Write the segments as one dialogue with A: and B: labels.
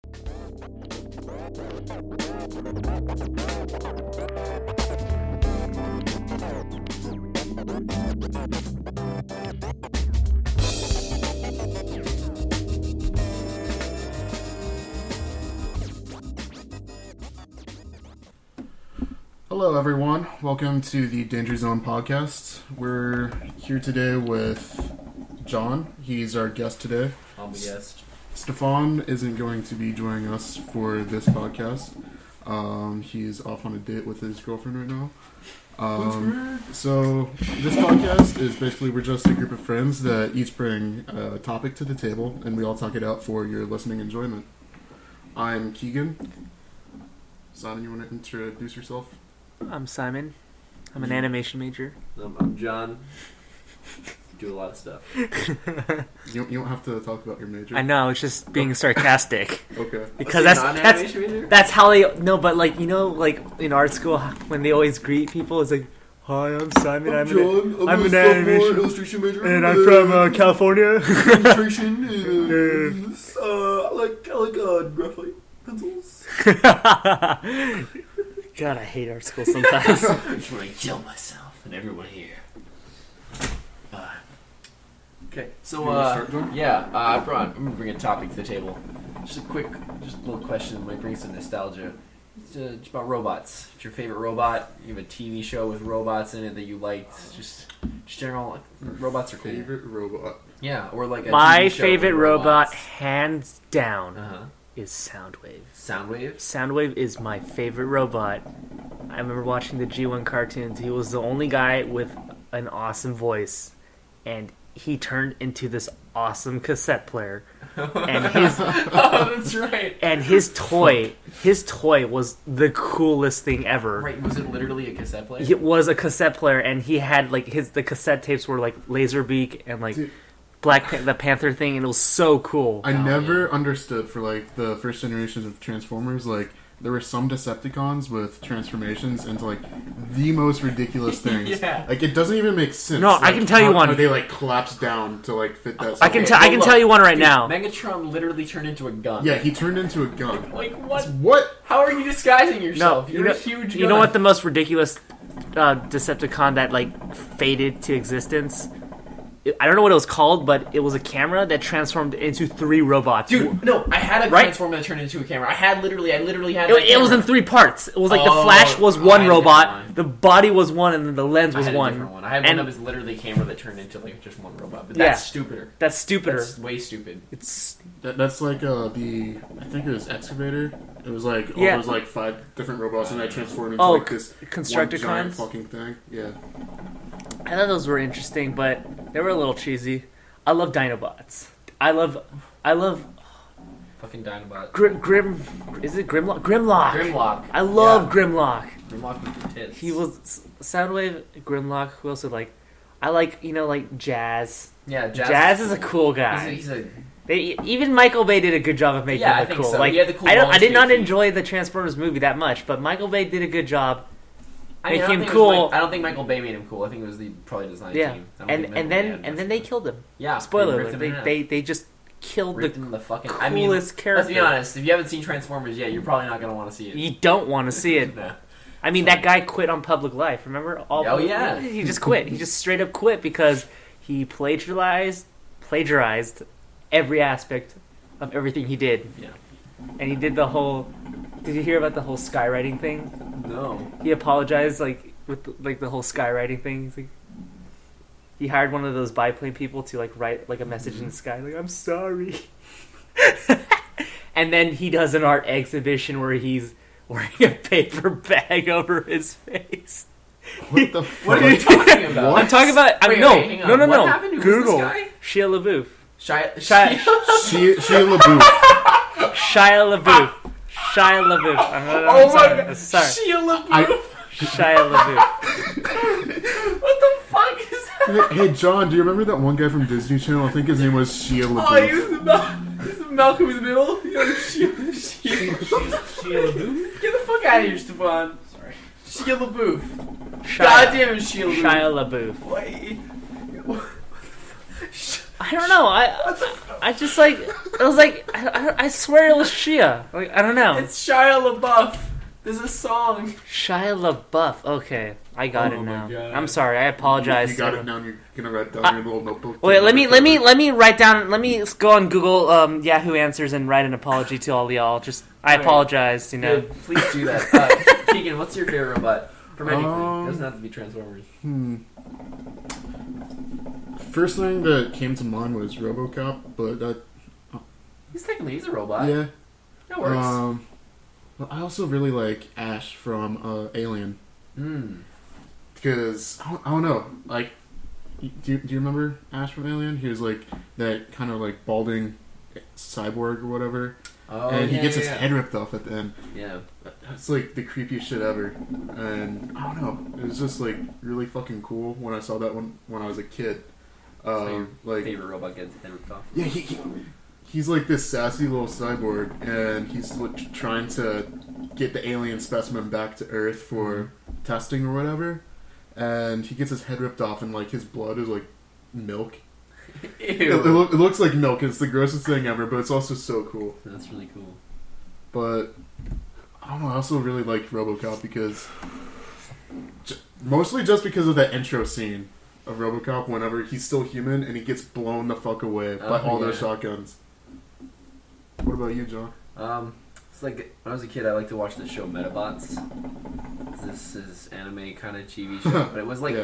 A: Hello everyone, welcome to the DangerZone podcast. We're here today with John. He's our guest today.
B: I'll be guest.
A: Stefan isn't going to be joining us for this podcast. He's off on a date with his girlfriend right now. So this podcast is basically, we're just a group of friends that each bring a topic to the table and we all talk it out for your listening enjoyment. I'm Keegan. Simon, you want to introduce yourself?
C: I'm Simon. I'm an animation major.
B: I'm John. Do a lot of stuff.
A: You don't have to talk about your major.
C: I know, it's just being sarcastic.
A: Okay.
C: Because that's how they but like, you know, like in art school when they always greet people, it's like, hi, I'm Simon. I'm
A: John.
C: I'm an animation
A: illustration major,
C: and I'm from California.
A: Illustration. I like graphite pencils.
C: God, I hate art school sometimes.
B: I just want to kill myself and everyone here. Okay, so
A: start, John?
B: I'm gonna bring a topic to the table. Just a little question that might bring some nostalgia. It's just about robots. What's your favorite robot? You have a TV show with robots in it that you liked. Just general robots are cool.
A: Favorite robot?
B: Yeah, or like a
C: My
B: TV show
C: favorite
B: with
C: robot,
B: robots.
C: hands down, is Soundwave.
B: Soundwave?
C: Soundwave is my favorite robot. I remember watching the G1 cartoons. He was the only guy with an awesome voice, and he turned into this awesome cassette player. And his
B: that's right.
C: And his toy was the coolest thing ever.
B: Right, was it literally a cassette player?
C: It was a cassette player, and he had like the cassette tapes were like Laserbeak and like the Panther thing, and it was so cool.
A: I never understood for like the first generations of Transformers, like there were some Decepticons with transformations into like the most ridiculous things.
B: Yeah.
A: Like it doesn't even make sense.
C: No,
A: like,
C: I can tell you one.
A: How they like collapse down to like fit that.
C: I can tell you one right now.
B: Megatron literally turned into a gun.
A: Yeah, he turned into a gun.
B: Like what?
A: What?
B: How are you disguising yourself?
C: No,
B: You're a huge gun.
C: You know what the most ridiculous Decepticon that like faded to existence? I don't know what it was called, but it was a camera that transformed into 3 robots.
B: Dude, no, I had a transformer that turned into a camera. I literally had
C: it was in 3 parts. It was like the Flash was one robot, the body was one, and then the lens was one.
B: I had one that was literally a camera that turned into like just one robot. But that's stupider.
C: That's stupider.
B: That's way stupid.
A: That's like I think it was Excavator. It was like there was like 5 different robots, and I transformed into like this
C: Constructicons?
A: one giant fucking thing. Yeah.
C: I thought those were interesting, but they were a little cheesy. I love Dinobots. I love
B: fucking Dinobot.
C: Is it Grimlock? Grimlock. I love Grimlock.
B: Grimlock with the tits.
C: He was Soundwave, Grimlock. Who else would like? I like like Jazz.
B: Yeah,
C: Jazz is a cool guy. Even Michael Bay did a good job of making him look cool.
B: So.
C: Like,
B: the cool
C: I did not enjoy the Transformers movie that much, but Michael Bay did a good job. Making him cool.
B: I don't think Michael Bay made him cool. I think it was the probably design team.
C: And then they killed him.
B: Yeah.
C: Spoiler alert. They just killed
B: the fucking
C: coolest character.
B: Let's be honest. If you haven't seen Transformers yet, you're probably not gonna want to see it.
C: You don't want to see it.
B: No.
C: I mean, that guy quit on Public Life. Remember? He just quit. He just straight up quit because he plagiarized every aspect of everything he did.
B: Yeah.
C: And he did the whole. Did you hear about the whole skywriting thing?
B: No.
C: He apologized with the whole skywriting thing. He's like, he hired one of those biplane people to like write like a message in the sky, like I'm sorry. And then he does an art exhibition where he's wearing a paper bag over his face.
A: What the fuck?
B: What are you talking about?
C: I'm talking about. No.
B: What happened? Who's
C: Google
B: this guy?
C: Shia LaBeouf.
A: Shia LaBeouf.
C: Shia LaBeouf.
B: Oh my god!
C: Sorry.
B: Shia LaBeouf.
C: Shia LaBeouf.
B: What the fuck is that?
A: Hey John, do you remember that one guy from Disney Channel? I think his name was Shia LaBeouf.
B: Oh, he was Malcolm in the Middle. Shia LaBeouf. Get the fuck out of here, Stefan. Sorry. Shia LaBeouf. God damn it, Shia LaBeouf.
C: Shia LaBeouf.
B: Wait.
C: I don't know. I just like it was like I swear it was Shia. Like I don't know.
B: It's Shia LaBeouf. There's a song.
C: Shia LaBeouf. Okay, I got it now.
B: God.
C: I'm sorry. I apologize.
A: You got it now. You're gonna write down your little notebook.
C: Wait, let me write down. Let me go on Google Yahoo Answers and write an apology to all y'all. Just I apologize. You know.
B: Good. Please do that. Keegan, what's your favorite robot? From anything. It doesn't have to be Transformers.
A: First thing that came to mind was RoboCop, but that
B: He's a robot.
A: yeah.
B: That works.
A: But I also really like Ash from Alien because I don't know. Like, do you remember Ash from Alien? He was like that kind of like balding cyborg or whatever.
B: Oh,
A: and he gets his head ripped off at the end.
B: Yeah.
A: That's like the creepiest shit ever. And I don't know. It was just like really fucking cool when I saw that when I was a kid.
B: Like favorite robot gets his head ripped off.
A: Yeah, he's like this sassy little cyborg, and he's like trying to get the alien specimen back to Earth for testing or whatever. And he gets his head ripped off, and like his blood is like milk. It looks like milk. It's the grossest thing ever, but it's also so cool.
B: That's really cool.
A: But I don't know. I also really like RoboCop because mostly just because of that intro scene of RoboCop whenever he's still human and he gets blown the fuck away by all those shotguns. What about you, John?
B: It's like when I was a kid, I liked to watch the show Metabots. This is anime kind of TV show, but it was like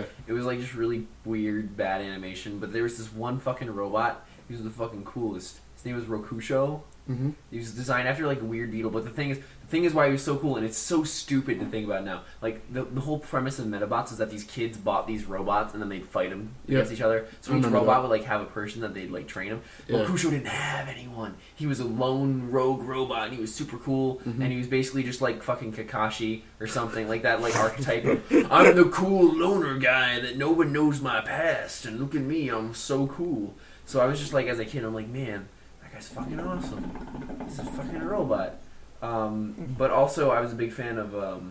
B: just really weird, bad animation. But there was this one fucking robot. He was the fucking coolest. His name was Rokusho. Mm-hmm. He was designed after like a weird beetle. But the thing is why he was so cool, and it's so stupid to think about now. Like the whole premise of Metabots is that these kids bought these robots and then they'd fight them against each other. So each robot would like have a person that they'd like train him. Rokusho didn't have anyone. He was a lone rogue robot, and he was super cool. Mm-hmm. And he was basically just like fucking Kakashi or something like that, like archetype of I'm the cool loner guy that no one knows my past, and look at me, I'm so cool. So I was just like, as a kid, I'm like, man, that guy's fucking awesome. He's a fucking robot. But also, I was a big fan of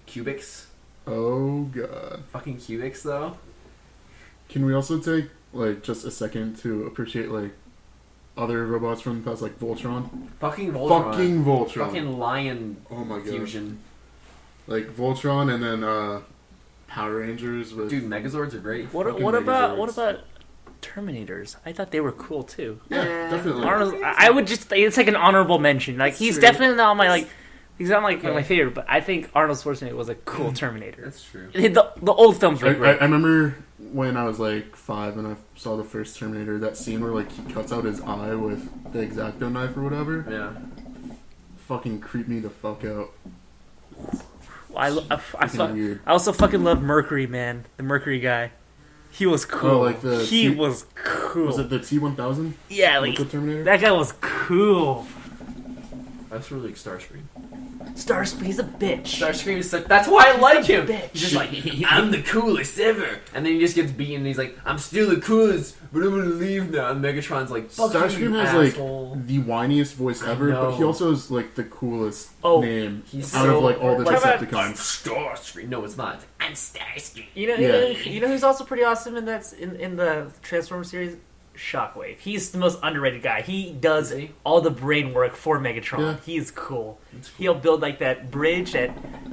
B: Cubics.
A: Oh god.
B: Fucking Cubics, though.
A: Can we also take like just a second to appreciate like other robots from the past, like Voltron?
B: Fucking Voltron.
A: Fucking Voltron.
B: Fucking lion.
A: Oh my god.
B: Fusion.
A: Like Voltron, and then Power Rangers. With
B: Dude, Megazords are great.
C: What about Terminators? I thought they were cool too.
A: Yeah, definitely.
C: I would just, it's like an honorable mention. Like he's definitely not my like, he's not like my favorite, but I think Arnold Schwarzenegger was a cool Terminator.
B: That's true.
C: The old films were great.
A: I remember when I was like 5 and I saw the first Terminator, that scene where like he cuts out his eye with the X-Acto knife or whatever.
B: Yeah.
A: Fucking creeped me the fuck out.
C: I also fucking love Mercury, man. The Mercury guy. He was cool.
A: Oh, like
C: he was cool.
A: Was it the T-1000?
C: Yeah, like
A: Terminator?
C: That guy was cool.
B: That's really like Starscream.
C: Starscream, he's a bitch.
B: Starscream is like, that's why I like him.
C: Bitch.
B: He's just like, I'm the coolest ever. And then he just gets beaten and he's like, I'm still the coolest, but I'm gonna leave now. And Megatron's like, fuck
A: Starscream
B: you,
A: has
B: asshole.
A: like the whiniest voice ever, but he also has like the coolest name
B: he's
A: out of like all the Decepticons.
B: I'm Starscream. No, it's not. I'm Starscream.
C: You know who's also pretty awesome in the Transformers series? Shockwave. He's the most underrated guy. He does all the brain work for Megatron.
A: Yeah.
C: He's cool. He'll build like that bridge that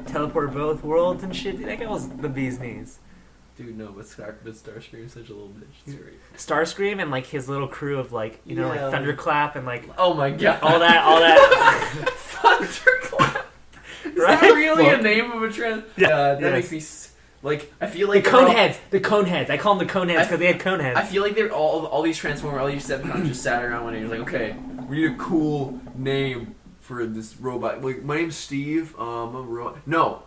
C: teleport both worlds and shit. That guy was the bee's knees.
B: Dude, no, but Starscream's such a little bitch. It's great.
C: Starscream and like his little crew of like, you know, like Thunderclap and like,
B: oh my god,
C: all that.
B: Thunderclap. Is
C: right?
B: that really a name of a trans?
C: Yeah,
B: that makes me like. I feel like
C: the Coneheads. The Coneheads. I call them the Coneheads because they had Coneheads.
B: I feel like they're all these Transformers, all these Decepticons just sat around one day and was like, okay, we need a cool name for this robot. Like, my name's Steve. I'm a robot. No,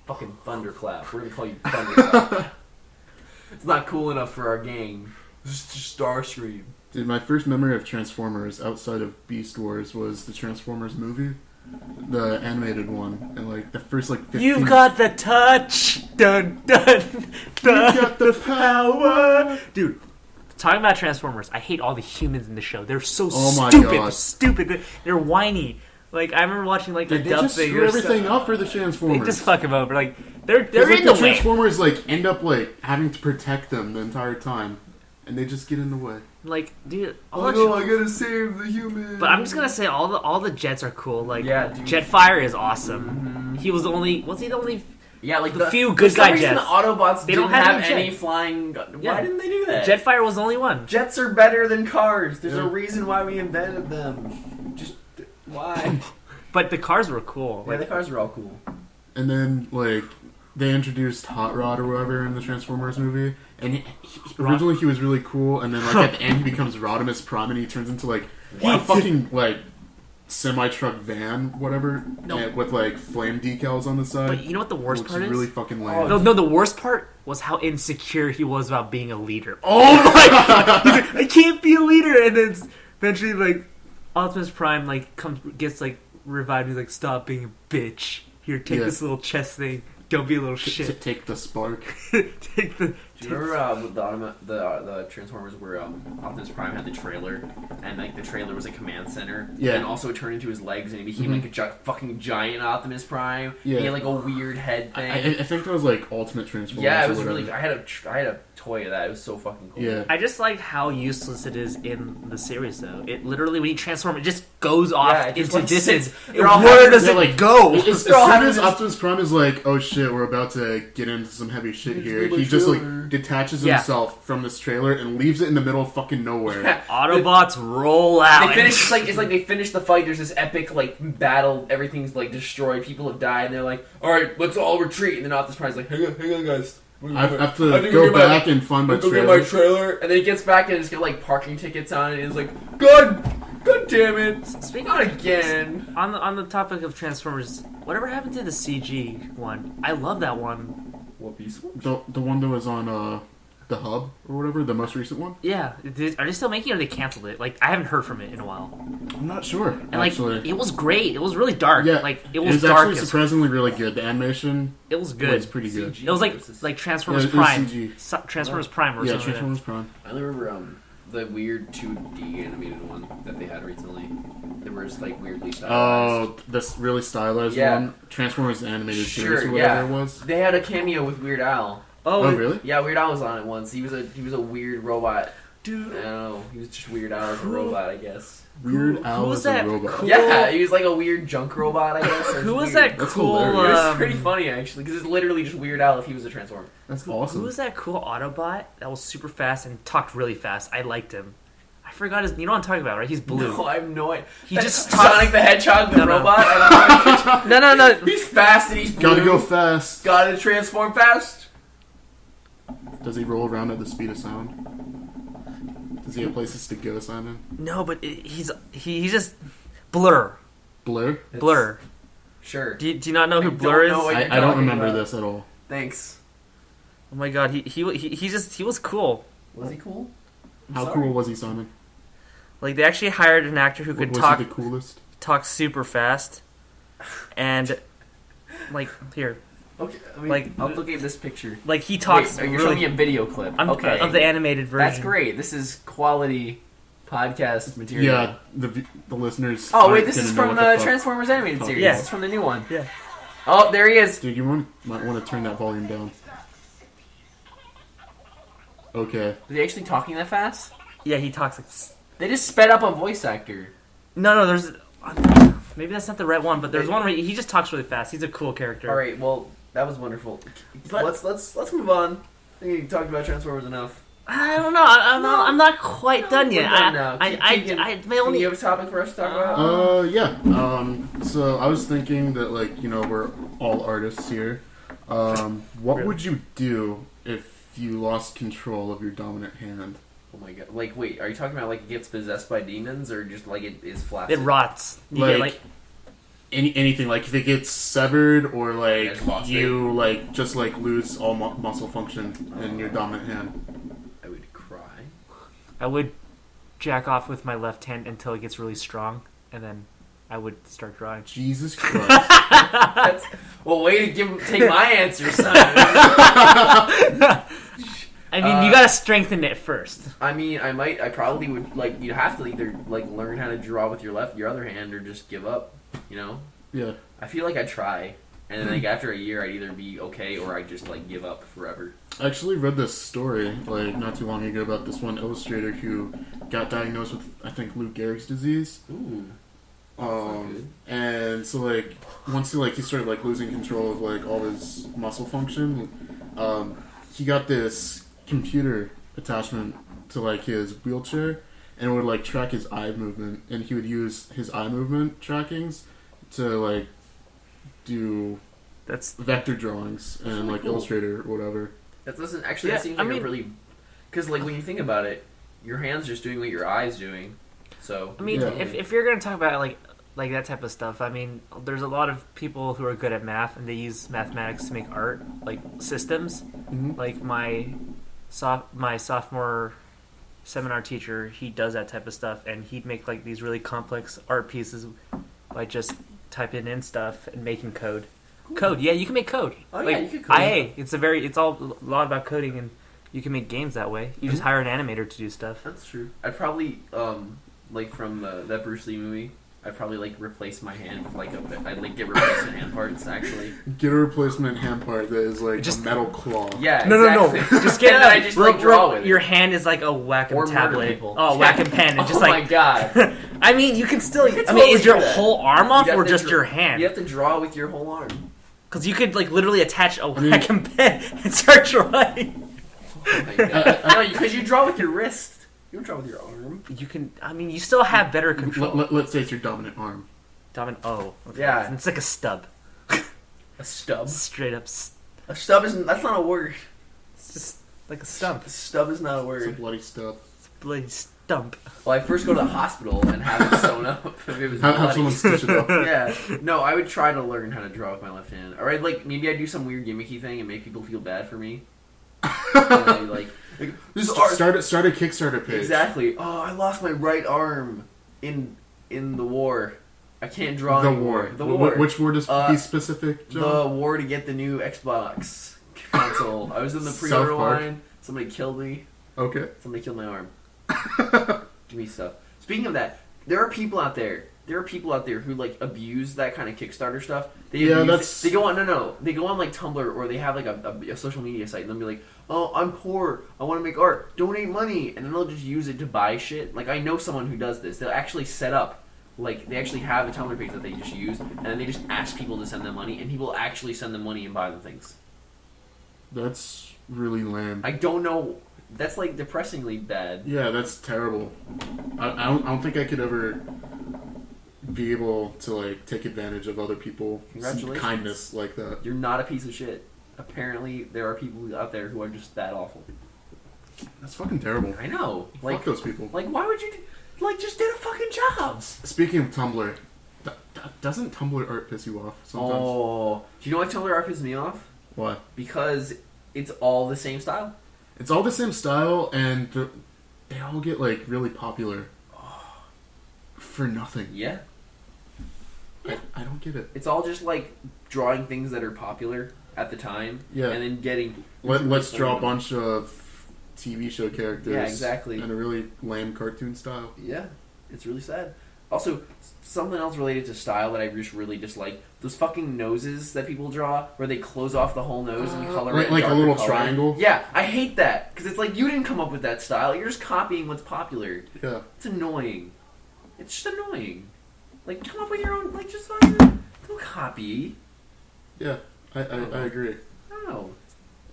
B: fucking Thunderclap. We're gonna call you Thunderclap. It's not cool enough for our gang. This is just Starscream.
A: Dude, my first memory of Transformers outside of Beast Wars was the Transformers movie. The animated one, and like the first like 15...
C: You've got the touch, dun dun dun. You've got the power, dude. Talking about Transformers, I hate all the humans in the show. They're so stupid. They're whiny. Like I remember watching like the dub thing.
A: They just screw everything up for the Transformers.
C: They just fuck them over. Like they're
A: like,
C: in the
A: Transformers like end up like having to protect them the entire time. and they just get in the way.
C: Like, dude,
A: Oh no, I gotta save the human.
C: But I'm just gonna say all the jets are cool. Like,
B: Yeah, dude.
C: Jetfire is awesome. He was the only. Was he the only?
B: Yeah, like
C: The few good
B: for some
C: guy
B: reason
C: jets.
B: The Autobots
C: They
B: didn't
C: don't have
B: have
C: any
B: any
C: jet.
B: flying. Why
C: Yeah.
B: didn't they do that?
C: Jetfire was the only one.
B: Jets are better than cars. There's
A: Yeah.
B: a reason why we invented them. Just why?
C: But the cars were cool.
B: Yeah,
C: Like,
B: the cars were all cool.
A: And then, like, they introduced Hot Rod or whatever in the Transformers movie. And originally he was really cool, and then, like, at the end he becomes Rodimus Prime, and he turns into, like, a fucking, like, semi-truck van, whatever, with, like, flame decals on the side.
C: but you know what the worst
A: which
C: part
A: is
C: is?
A: really fucking lame.
C: No, the worst part was how insecure he was about being a leader. Oh my god! He's like, I can't be a leader! And then eventually, like, Optimus Prime, like, gets, like, revived. He's like, stop being a bitch. Here, take this little chest thing. Don't be a little shit.
A: Take the spark.
C: Take the...
B: Do you remember with the Transformers where Optimus Prime had the trailer, and like the trailer was a command center,
A: Yeah.
B: and also it turned into his legs, and he became like a fucking giant Optimus Prime.
A: Yeah.
B: He had like a weird head thing.
A: I think that was, like, Ultimate Transformers.
B: Yeah, it
A: or
B: was
A: whatever.
B: really. I had a toy of that. It was so fucking cool.
A: Yeah.
C: I just like how useless it is in the series, though. It literally, when you transform, it just goes off
B: Yeah, it just,
C: into
B: like,
C: distance.
B: sits- they're all
C: Where
B: having-
C: does
A: Yeah,
C: it
A: like,
C: go?
A: As
B: They're all
A: soon
B: having
A: as
B: this-
A: Optimus Prime is like, oh shit, we're about to get into some heavy shit here, he just, like, detaches
C: Yeah.
A: himself from this trailer and leaves it in the middle of fucking nowhere.
C: Autobots roll out.
B: They finish it's like they finish the fight. There's this epic like battle. Everything's like destroyed. People have died. And they're like, "All right, let's all retreat." And then Optimus Prime's like, "Hang on, guys.
A: I have to
B: I think
A: go
B: we're
A: back and find my
B: Go get
A: trailer.
B: my trailer." And then he gets back and it's got like parking tickets on it. And he's like, "God damn it!
C: Speaking
B: Not
C: of-
B: again."
C: on the topic of Transformers, whatever happened to the CG one? I love that one.
B: What piece?
A: The one that was on the Hub or whatever, the most recent one.
C: Yeah, are they still making it or they canceled it? Like, I haven't heard from it in a while.
A: I'm not sure.
C: And
A: Actually,
C: like, it was great. It was really dark.
A: yeah,
C: Like, it was
A: actually
C: dark.
A: surprisingly really good. The animation
C: It was
A: was
C: good.
A: pretty good.
C: It was like Transformers
A: Yeah, it was
C: Prime.
A: CG.
C: Transformers Prime or
A: Yeah,
C: something.
A: Transformers Prime.
B: I only remember the weird 2D animated one that they had recently. They were just like weirdly stylized.
A: Oh, this really stylized
B: Yeah.
A: one, Transformers animated series
B: Sure,
A: or whatever
B: yeah.
A: it was.
B: They had a cameo with Weird Al.
A: Oh, really?
B: Yeah, Weird Al was on it once. He was a weird robot.
C: Dude,
B: I don't know. He was just Weird Al as a robot, I guess.
A: Weird Al
C: who was
A: was a
C: that
A: robot.
C: cool-
B: Yeah, he was like a weird junk robot, I guess. It was
C: who was
B: weird.
C: that
A: That's
C: cool?
A: hilarious.
B: It was pretty funny actually, because it's literally just Weird Al if he was a Transformer.
A: That's
C: Who
A: awesome.
C: was that cool Autobot that was super fast and talked really fast? I liked him. I forgot his. You know what I'm talking about, right? He's blue.
B: No, I have no idea.
C: He
B: That's
C: just
B: Sonic the Hedgehog, the
C: No, no.
B: robot. I don't know.
C: No.
B: He's fast and he's blue.
A: Gotta go fast.
B: Gotta transform fast.
A: Does he roll around at the speed of sound? Does he have places to go, Simon?
C: No, but he's just Blur.
A: Blur?
C: Blur.
B: Sure.
C: Do you not know
B: I
C: who
B: don't
C: Blur is?
B: know what
A: I
B: you're
A: don't
B: talking
A: remember
B: about.
A: this at all.
B: Thanks.
C: Oh my god, he was cool.
B: Was he cool? I'm
A: How
B: sorry.
A: cool was he, Simon?
C: Like, they actually hired an actor who could
A: Was
C: talk
A: he the coolest?
C: super fast, and like here,
B: Okay, I mean,
C: Like-
B: I'll look at this picture.
C: like he talks
B: Wait, you're showing me
C: really
B: a video clip. Okay.
C: of the animated version.
B: That's great. This is quality podcast material.
A: Yeah, the listeners.
B: Oh, wait,
A: aren't
B: this
A: gonna
B: is
A: know
B: from
A: what
B: the
A: fuck-
B: Transformers animated series.
C: Yeah.
B: This is from the new one.
C: Yeah.
B: Oh, there he is.
A: Dude, might want to turn that volume down. Okay.
B: Is he actually talking that fast?
C: Yeah, he talks like.
B: They just sped up a voice actor.
C: No, there's. Maybe that's not the right one, but there's one where he just talks really fast. He's a cool character.
B: All right, well, that was wonderful.
C: But-
B: let's move on. I think you talked about Transformers enough.
C: I don't know. I'm not quite done yet.
B: We're done now.
C: My
B: Can
C: only.
B: you have a topic for us to talk about?
A: Yeah. So I was thinking that, like, we're all artists here. What
C: Really?
A: would you do if you lost control of your dominant hand?
B: Oh my god! Like, wait, are you talking about like it gets possessed by demons, or just like it is
C: It
B: flaccid?
C: rots. You get, like
A: Anything, like if it gets severed, or like
B: just lost
A: you like just like lose all muscle function in your dominant hand.
B: I would cry.
C: I would jack off with my left hand until it gets really strong, and then I would start drawing.
A: Jesus Christ!
B: That's, well, way to take my answer, son.
C: I mean, you gotta strengthen it first.
B: I mean, I probably would like. You have to either like learn how to draw with your other hand, or just give up. You know.
A: Yeah.
B: I feel like I'd try, And then like after a year, I'd either be okay or I'd just like give up forever.
A: I actually read this story like not too long ago about this one illustrator who got diagnosed with, I think, Lou Gehrig's disease.
B: Ooh.
A: And so like once he started like losing control of like all his muscle function, he got this computer attachment to like his wheelchair, and it would like track his eye movement, and he would use his eye movement trackings to like do vector drawings and
B: really
A: like
B: cool.
A: Illustrator or whatever.
B: That doesn't actually. That seems like a really, because like when you think about it, your hand's just doing what your eye's doing. So
C: I mean, if you're gonna talk about like that type of stuff, I mean, there's a lot of people who are good at math and they use mathematics to make art, like systems.
A: Mm-hmm.
C: Like my sophomore seminar teacher, he does that type of stuff, and he'd make like these really complex art pieces by just typing in stuff and making code.
B: Cool.
C: Code, yeah, you can make code.
B: Oh
C: like,
B: yeah, you can code.
C: IA, it's all a lot about coding, and you can make games that way. You just hire an animator to do stuff.
B: That's true. I'd probably like from that Bruce Lee movie, I'd probably like replace my hand with like I'd like get replacement hand parts actually.
A: Get a replacement hand part that is like
C: Just
A: a metal claw.
B: Yeah,
C: No.
B: exactly.
C: Just get
B: And then I just like draw with it.
C: Your hand is like a whack
B: Or
C: and
B: murder
C: tablet.
B: people.
C: Oh, whack and pen. And just
B: Oh
C: like
B: my god.
C: I mean, you can still.
B: You can
C: I mean,
B: totally
C: is your
B: do that.
C: whole arm off
B: You'd have
C: or
B: to
C: just your hand?
B: You have to draw with your whole arm.
C: Because you could like literally attach a whack and pen and start drawing.
B: Oh my god. No, because you draw with your wrist. You don't draw with your arm.
C: You can. I mean, you still have better control.
A: Let's say it's your dominant arm.
C: Dominant. Oh, okay.
B: Yeah.
C: It's like a stub.
B: A stub.
C: Straight up.
B: A stub isn't. That's not a word.
C: It's just like a stump.
B: A stub is not a
A: It's a
B: word.
A: bloody stub.
C: It's a bloody stump.
B: Well, I first go to the hospital and have it sewn up if it was
A: Have
B: bloody.
A: someone stitch it up.
B: Yeah. No, I would try to learn how to draw with my left hand. Or I'd like maybe I'd do some weird gimmicky thing and make people feel bad for me. And I'd, like
A: Just start a Kickstarter page.
B: exactly. Oh, I lost my right arm in the war. I can't draw
A: The
B: anymore.
A: war.
B: The war.
A: Which war to be specific, John?
B: The war to get the new Xbox console. I was in the pre-order
A: South Park.
B: line. Somebody killed me.
A: Okay.
B: Somebody killed my arm. Give me stuff. Speaking of that, there are people out there. There are people out there who like abuse that kind of Kickstarter stuff. They They go on They go on like Tumblr or they have like a social media site and they'll be like, "Oh, I'm poor. I want to make art. Donate money," and then they'll just use it to buy shit. Like I know someone who does this. They'll actually set up. Like, they actually have a Tumblr page that they just use, and then they just ask people to send them money, and people actually send them money and buy them things.
A: That's really lame.
B: I don't know. That's, like, depressingly bad.
A: Yeah, that's terrible. I don't think I could ever be able to, like, take advantage of other people's
B: Congratulations.
A: kindness like that.
B: You're not a piece of shit. Apparently, there are people out there who are just that awful.
A: That's fucking terrible.
B: I know. Like,
A: Fuck those people.
B: Like, why would you... Like, just get a fucking job.
A: Speaking of Tumblr, doesn't Tumblr art piss you off sometimes?
B: Oh. Do you know why Tumblr art pisses me off?
A: Why?
B: Because it's all the same style.
A: It's all the same style, and they all get, like, really popular. For nothing.
B: Yeah.
A: I don't get it.
B: It's all just, like, drawing things that are popular at the time.
A: Yeah.
B: And then getting...
A: Let's draw a bunch of TV show characters.
B: Yeah, exactly.
A: In a really lame cartoon style.
B: Yeah, it's really sad. Also, something else related to style that I just really dislike: those fucking noses that people draw, where they close off the whole nose and color it
A: like a little
B: color.
A: triangle.
B: Yeah, I hate that because it's like you didn't come up with that style. You're just copying what's popular.
A: Yeah,
B: it's annoying. It's just annoying. Like, come up with your own. Like, just fucking don't copy.
A: Yeah, I agree.
B: No.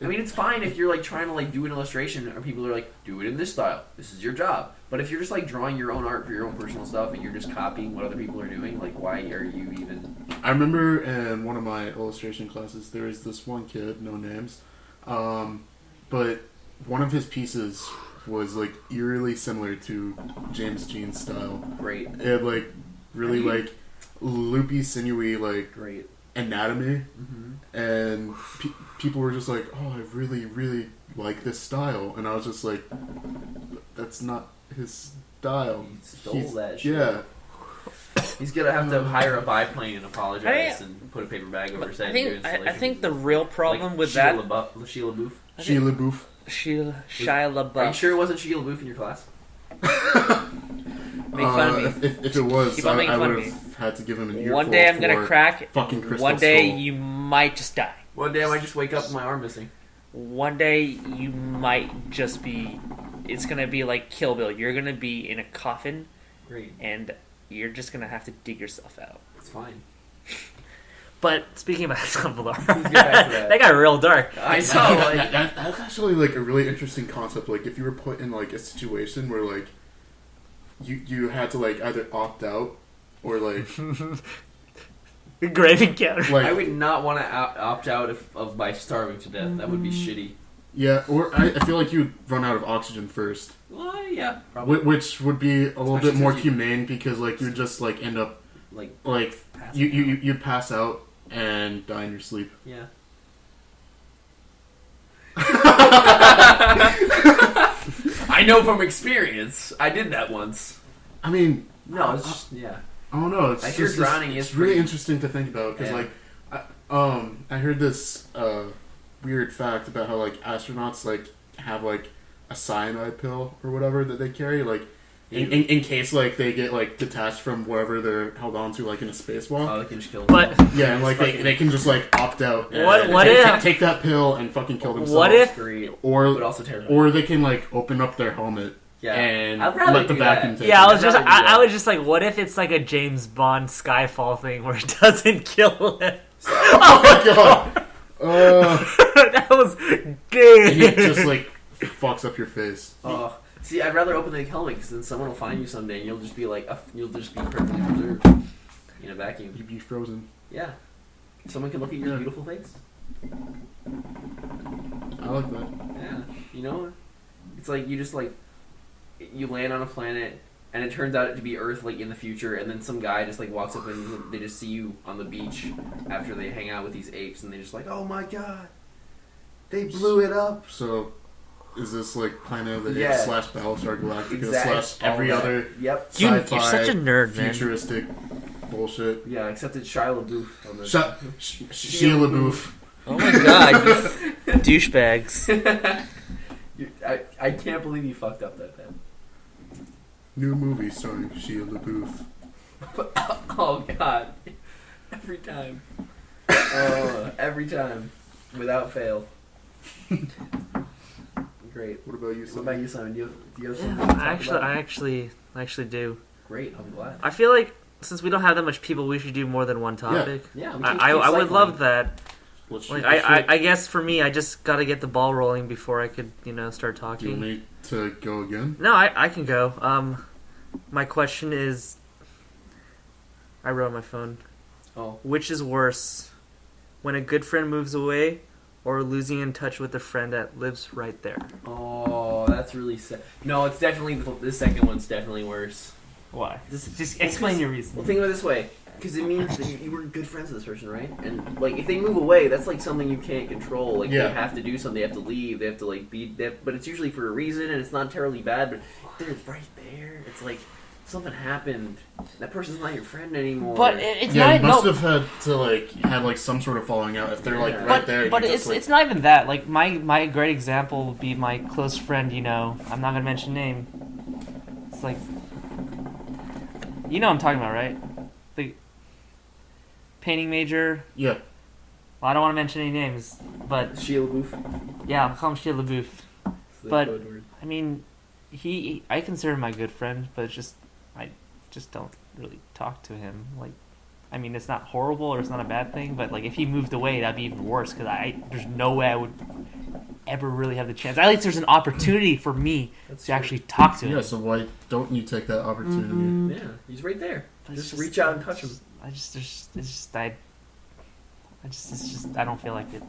B: I mean, it's fine if you're, like, trying to, like, do an illustration and people are like, do it in this style. This is your job. But if you're just, like, drawing your own art for your own personal stuff and you're just copying what other people are doing, like, why are you even...
A: I remember in one of my illustration classes, there was this one kid, no names, but one of his pieces was, like, eerily similar to James Jean's style.
B: Great.
A: It had, like, really, like, loopy, sinewy, like...
B: Great.
A: Anatomy,
B: Mm-hmm.
A: and people were just like, "Oh, I really, really like this style," and I was just like, "That's not his style."
B: He stole that shit.
A: Yeah,
B: he's gonna have to hire a biplane and apologize and put a paper bag over his head.
C: I think the real problem
B: like
C: with
B: Sheila
C: that...
B: Sheila Booth.
A: Shia LaBeouf.
C: Shia LaBeouf.
B: Are you sure it wasn't Sheila Booth in your class?
C: Make fun of me.
A: If it was,
C: Keep on making
A: I
C: fun
A: would
C: of me.
A: have had to give him an earful.
C: One day I'm gonna crack.
A: Fucking Crystal
C: One day
A: Skull.
C: you might just die.
B: One day I might just wake up with my arm missing.
C: One day you might just be. It's gonna be like Kill Bill. You're gonna be in a coffin.
B: Great.
C: And you're just gonna have to dig yourself out.
B: It's fine.
C: But speaking about Dumbledore,
B: Let's get back to that.
C: that got real dark.
B: I know.
A: That's actually like a really interesting concept. Like if you were put in like a situation where like you had to like either opt out or like
C: Grave encounter.
A: like
B: I would not want to opt out of by starving to death. That would be shitty.
A: yeah, or I feel like you'd run out of oxygen first,
B: Well, yeah, probably.
A: which would be a little
B: Especially
A: bit more
B: since you-
A: humane because like you'd just like end up
B: Like
A: you'd pass out and die in your sleep.
B: yeah. I know from experience. I did that once.
A: I mean,
B: No, it's just, yeah.
A: I don't know. It's
B: I hear
A: just,
B: drowning
A: it's
B: is
A: really
B: pretty-
A: interesting to think about because
B: Yeah.
A: I heard this weird fact about how like astronauts like have like a cyanide pill or whatever that they carry like in case like they get like detached from wherever they're held on to like in a spacewalk.
B: Oh, they can just kill them.
C: But
A: Yeah, and like they can just like opt out. And
C: What
A: take,
C: if-
A: take that pill and fucking kill themselves?
C: What if-
B: Great, but
A: or
B: also terrifying.
A: or they can like open up their helmet
B: Yeah.
A: and
B: I'd rather
A: let the
B: do
A: vacuum
B: that.
A: take
C: yeah,
A: it.
C: I was just like, what if it's like a James Bond Skyfall thing where it doesn't kill him?
A: Oh my god!
C: That was
A: And
C: good.
A: it just like fucks up your face.
B: Oh, see, I'd rather open the helmet because then someone will find you someday and you'll just be like, you'll just be perfectly preserved in a vacuum.
A: You'd be frozen.
B: Yeah. Someone can look at your
A: Yeah.
B: beautiful face.
A: I like that.
B: Yeah. You know, it's like you just like you land on a planet and it turns out to be Earth like in the future, and then some guy just like walks up and they just see you on the beach after they hang out with these apes, and they just like, oh my god, they blew it up.
A: So, is this like Planet of the Apes
B: Yeah.
A: slash Battlestar Galactica
B: Exactly.
A: slash every
B: All that.
A: other
B: Yep.
C: You're
A: sci-fi
C: such a nerd, man.
A: futuristic bullshit?
B: Yeah, except it's Shia LaBeouf on the
A: Shia LaBeouf.
C: Oh my god, you douchebags.
B: I can't believe you fucked up that bad.
A: New movie starring Shia LaBeouf.
B: Oh god. Every time. Every time. Without fail. Great.
A: What about you,
B: What
A: Simon?
B: about you, Simon? Do you have something to talk about?
C: I actually do.
B: Great, I'm glad.
C: I feel like since we don't have that much people, we should do more than one topic.
B: Yeah, we can
C: I
B: keep
C: would
B: cycling.
C: love that.
A: Let's
C: Like
A: shoot the shit.
C: I guess for me, I just got to get the ball rolling before I could start
A: Do you want
C: talking.
A: me to go again?
C: No, I can go. My question is, I wrote on my phone.
B: Oh.
C: Which is worse, when a good friend moves away, or losing in touch with a friend that lives right there?
B: Oh, that's really sad. No, it's definitely the second one's definitely worse.
C: Why? Just explain your reason.
B: Well, think about it this way, because it means that you were good friends with this person, right? And like, if they move away, that's like something you can't control. Like,
A: Yeah.
B: they have to do something. They have to leave. They have to like be. But it's usually for a reason, and it's not terribly bad. But they're right there. It's like something happened. That person's not your friend anymore.
C: But it's
A: Yeah, you
C: not.
A: must
C: No,
A: have had to like have like some sort of falling out if they're like
B: Yeah.
A: right there.
C: but
A: you
C: it's
A: just, like,
C: it's not even that. Like my great example would be my close friend. I'm not gonna mention name. It's like, what I'm talking about, right? The painting major.
A: yeah.
C: Well, I don't want to mention any names, but
B: Shia LaBeouf.
C: yeah, I'll call him Shia LaBeouf.
B: It's the
C: But-
B: code word.
C: I mean, I consider him my good friend, but it's just I just don't really talk to him. Like, I mean, it's not horrible or it's not a bad thing, but like if he moved away, that'd be even worse because there's no way I would ever really have the chance. At least there's an opportunity for me
B: That's
C: to actually talk to him.
A: Yeah, so why don't you take that opportunity?
B: Yeah, he's right there.
C: But it's
B: Just reach out and touch him.
C: I don't feel like it.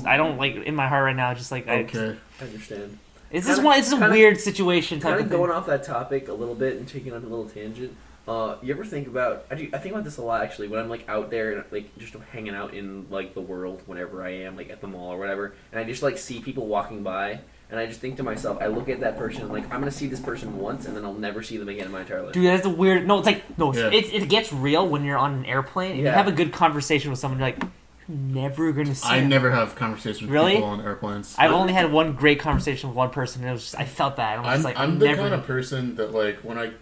C: I don't like in my heart right now. Just like
A: Okay.
B: I understand.
C: it's just
B: Kinda-
C: it's a
B: kinda-
C: weird situation type
B: Kind
C: of
B: of
C: thing.
B: going off that topic a little bit and taking on a little tangent. You ever think about? I think about this a lot actually when I'm like out there and like just hanging out in like the world whenever I am like at the mall or whatever, and I just like see people walking by, and I just think to myself, I look at that person and like I'm gonna see this person once and then I'll never see them again in my entire life.
C: Dude, that's a weird. No, it's like no.
A: Yeah.
C: It gets real when you're on an airplane and you
B: Yeah.
C: have a good conversation with someone. You're like, I'm never gonna see.
A: I
C: him.
A: never have conversations with
C: Really?
A: people on airplanes.
C: I've only had one great conversation with one person, and it was just, I felt that. I'm just like,
A: I'm the
C: never.
A: kind of person that like when I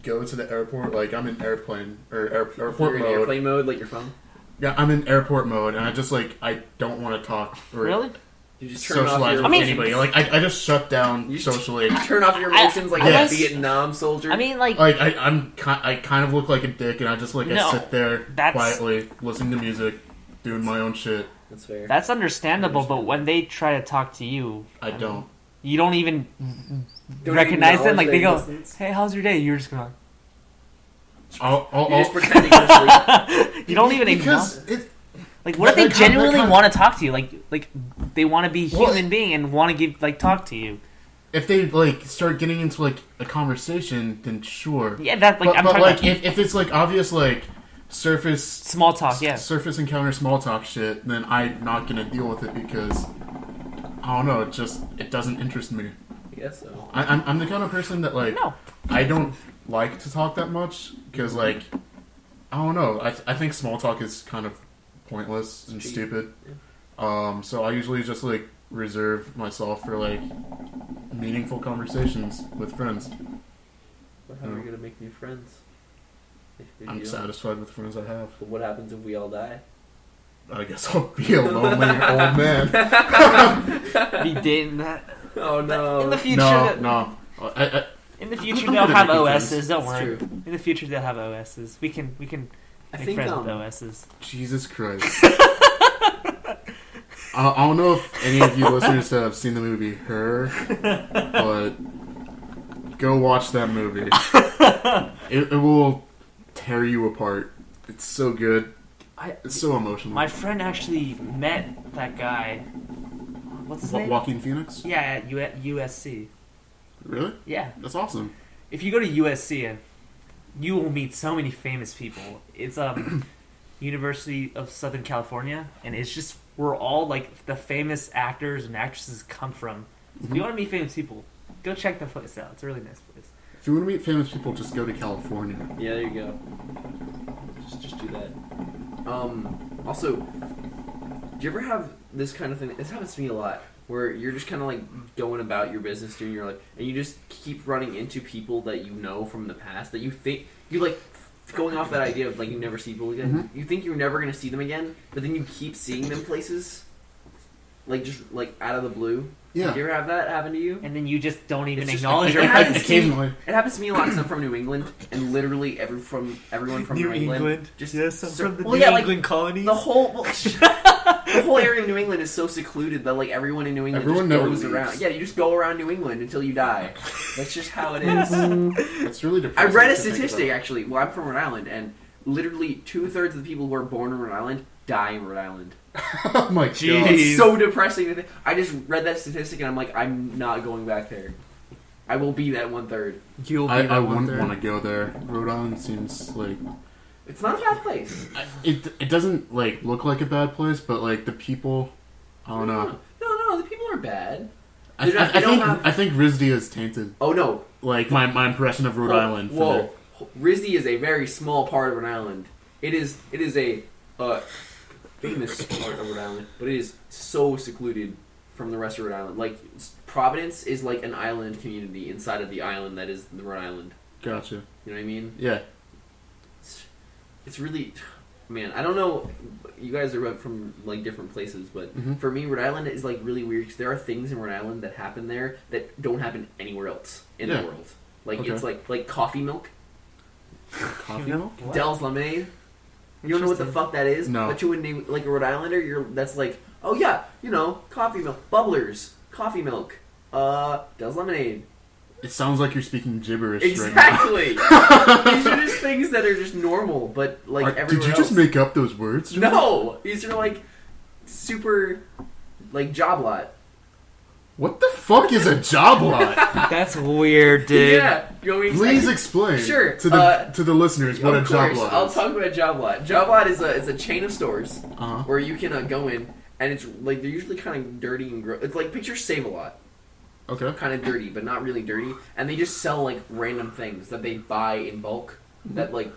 A: go to the airport, like I'm in airplane or airport
B: You're in
A: mode.
B: airplane mode, like your phone.
A: Yeah, I'm in airport mode, and I just like I don't want to talk or
C: Really?
B: You just turn off
A: socialize
B: your
A: with
C: I mean-
A: anybody. Like I just shut down
B: You
A: socially.
B: turn off your emotions like
A: Yes.
B: a Vietnam soldier.
C: I mean, like,
A: Like I kind of look like a dick, and I just like I
C: No,
A: sit there
C: that's-
A: quietly listening to music, doing my own shit.
B: that's fair.
C: that's understandable, but when they try to talk to you,
A: I don't.
C: you don't even
B: Don't
C: recognize
B: even
C: them. Like, they go,
B: acknowledge
C: hey, how's your day? You're just going,
B: You're just pretending you're asleep.
C: you don't even acknowledge.
A: because it.
C: Like, what if they
A: that kind-
C: genuinely
A: that kind-
C: want to talk to you? Like they want to be
A: Well-
C: human being and want to talk to you.
A: If they like start getting into like a conversation, then sure.
C: Yeah, that's like I'm
A: but
C: talking
A: like
C: about
A: if it's like obvious like surface
C: small talk. Yeah,
A: surface encounter small talk shit, then I'm not gonna deal with it because I don't know. It doesn't interest me.
B: I guess so.
A: I'm the kind of person that like
C: no.
A: I don't like to talk that much because like I don't know. I think small talk is kind of pointless and
B: Cheap.
A: stupid. So I usually just like reserve myself for like meaningful conversations with friends.
B: But how are we gonna make new friends? If
A: I'm
B: you don't?
A: satisfied with the friends I have.
B: But what happens if we all die?
A: I guess I'll be a lonely old man.
C: Be dating that.
B: Oh no!
C: In the future,
A: No. I,
C: in the future
A: I'm
C: they'll
A: gonna
C: have
A: make new
C: OSs.
A: friends.
C: Don't
B: It's
C: worry.
B: true.
C: In the future they'll have OSs. We can
B: I
C: make
B: think
C: friends with OSs.
A: Jesus Christ. I don't know if any of you listeners have seen the movie Her, but go watch that movie. It will tear you apart. It's so good. It's so emotional.
C: My friend actually met that guy. What's his name?
A: Joaquin Phoenix?
C: Yeah, at USC.
A: Really?
C: Yeah.
A: That's awesome.
C: If you go to USC, you will meet so many famous people. It's University of Southern California, and it's just where all like the famous actors and actresses come from. So if you want to meet famous people, go check the place out. It's a really nice place.
A: If you want to meet famous people, just go to California.
B: Yeah, there you go. Just do that. Also, do you ever have this kind of thing? This happens to me a lot, where you're just kind of like going about your business, doing your life, and you just keep running into people that you know from the past that you think you like. Going off that idea of like you never see people again, you think you're never gonna see them again, but then you keep seeing them places, like just like out of the blue.
A: Yeah.
B: Do you ever have that happen to you?
C: And then you just don't even
B: It's just-
C: acknowledge
B: it
C: your
B: happens
C: presence.
B: to me-
A: Occasionally.
B: It happens to me a lot because I'm from New England, and literally everyone from New England. Just well, yeah, like,
C: colony.
B: the whole the whole area of New England is so secluded that like everyone in New England
A: Everyone
B: just
A: never
B: goes
A: leaves.
B: around. Yeah, you just go around New England until you die. That's just how it is.
A: It's really
B: I
A: depressing.
B: read a
A: to think
B: statistic
A: about.
B: actually. Well, I'm from Rhode Island, and literally 2/3 of the people who are born in Rhode Island die in Rhode Island.
A: Oh my god.
C: Jeez.
B: It's so depressing to think. I just read that statistic, and I'm like, I'm not going back there. I will be that 1/3.
C: You'll be
A: I wouldn't want to go there. Rhode Island seems like
B: It's not a bad place.
A: it doesn't like look like a bad place, but like the people, I don't know.
B: No, the people aren't bad.
A: I think RISD is tainted.
B: Oh no.
A: Like my impression of Rhode Island. for
B: Whoa. RISD is a very small part of Rhode Island. It is a famous part of Rhode Island, but it is so secluded from the rest of Rhode Island. Like Providence is like an island community inside of the island that is the Rhode Island.
A: Gotcha.
B: You know what I mean?
A: Yeah.
B: It's really, man. I don't know. You guys are from like different places, but
A: Mhm.
B: for me, Rhode Island is like really weird because there are things in Rhode Island that happen there that don't happen anywhere else in
A: Yeah.
B: the world. Like
A: Okay.
B: it's like coffee milk,
A: Coffee
C: You know?
A: milk?
C: What?
B: Dell's lemonade. You don't know what the fuck that is?
A: No.
B: But to a new, like a Rhode Islander, that's like, oh yeah, you know, coffee milk, bubblers, coffee milk, Dell's lemonade.
A: It sounds like you're speaking gibberish
B: Exactly. These are just things that are just normal, but like
A: right now.
B: everywhere
A: Did you
B: else.
A: just make up those words?
B: No, these are like super, like job lot.
A: What the fuck is a job lot?
C: That's weird, dude.
B: Yeah, you want me to
A: Please explain
B: Sure,
A: to the listeners what a
B: Of
A: job
B: course,
A: lot
B: I'll
A: is.
B: talk about job lot. Job lot is a chain of stores
A: Uh-huh.
B: where you can go in, and it's like they're usually kind of dirty and gross. It's like picture Save-A-Lot,
A: Okay.
B: kind of dirty but not really dirty, and they just sell like random things that they buy in bulk. That like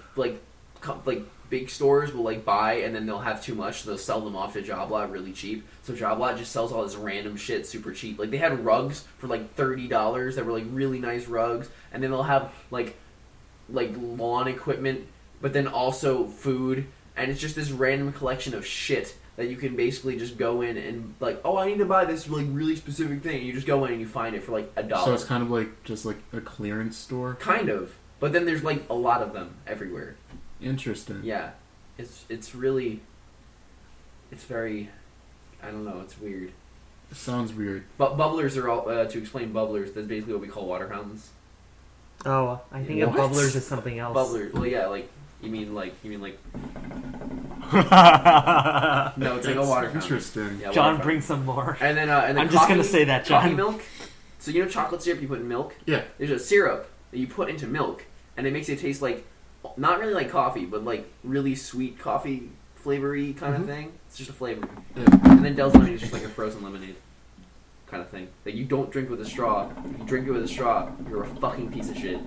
B: big stores will like buy, and then they'll have too much, so they'll sell them off to Job Lot really cheap. So Job Lot just sells all this random shit super cheap. Like they had rugs for like $30 that were like really nice rugs, and then they'll have like lawn equipment, but then also food and it's just this random collection of shit that you can basically just go in and like, oh, I need to buy this like really specific thing. And you just go in and you find it for like $1.
A: So it's kind of like just like a clearance store.
B: Kind of, but then there's like a lot of them everywhere.
A: Interesting.
B: Yeah, it's very, I don't know, it's weird.
A: It sounds weird.
B: But bubblers are all to explain bubblers. That's basically what we call water fountains.
C: Oh, I think of
A: What?
C: bubblers as something else.
B: Bubblers. Well, yeah, like you mean like. No, it's like a water fountain.
A: Interesting.
B: Yeah,
C: John,
B: water
C: bring some more.
B: And then
C: I'm just gonna say that, John.
B: Coffee milk. So you know chocolate syrup you put in milk?
A: Yeah.
B: There's a syrup that you put into milk, and it makes it taste like, not really like coffee, but like really sweet coffee flavory kind of thing. It's just a flavor.
A: Yeah.
B: And then Del's lemonade is just like a frozen lemonade kind of thing. Like you don't drink with a straw. If you drink it with a straw, you're a fucking piece of shit.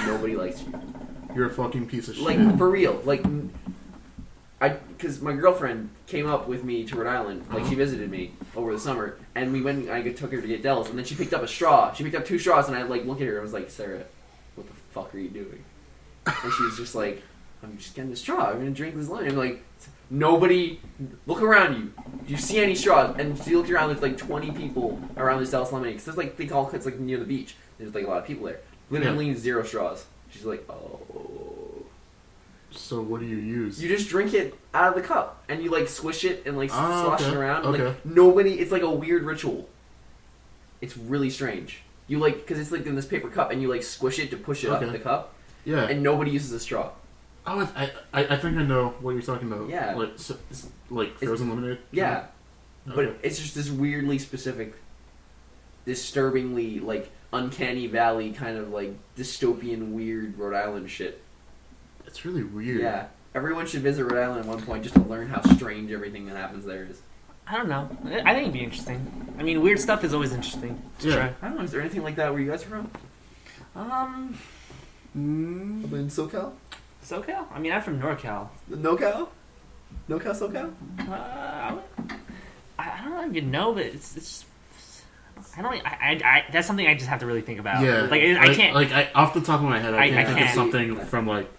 B: Nobody likes you.
A: You're a fucking piece of shit.
B: Like, for real. Like, because my girlfriend came up with me to Rhode Island. Like, she visited me over the summer. And we went, I took her to get Del's. And then she picked up a straw. She picked up 2 straws. And I, like, looked at her and was like, Sarah, what the fuck are you doing? And she was just like, I'm just getting the straw. I'm going to drink this lemon. And, like, nobody, look around you. Do you see any straws? And she looked around. There's, like, 20 people around this Del's lemonade. Because there's, like, it's, like, near the beach. There's, like, a lot of people there. Literally 0 straws. She's like, oh.
A: So what do you use?
B: You just drink it out of the cup, and you like swish it and like slosh it around. And,
A: Okay.
B: like nobody, it's like a weird ritual. It's really strange. You like because it's like in this paper cup, and you like squish it to push it up the cup.
A: Yeah.
B: And nobody uses a straw.
A: Oh, I think I know what you're talking about.
B: Yeah.
A: Like, like frozen lemonade?
B: Yeah. But
A: Okay.
B: it's just this weirdly specific, disturbingly like uncanny valley kind of like dystopian weird Rhode Island shit.
A: It's really weird.
B: Yeah. Everyone should visit Rhode Island at one point just to learn how strange everything that happens there is.
C: I don't know. I think it'd be interesting. I mean, weird stuff is always interesting to try.
B: I don't know. Is there anything like that where you guys are from? In SoCal?
C: SoCal? I mean, I'm from NorCal.
B: NoCal? NoCal, SoCal?
C: I don't even know, but it's I don't. I that's something I just have to really think about.
A: Yeah.
C: Like I can't.
A: Like off the top of my head, I can't think of
C: can't.
A: something from like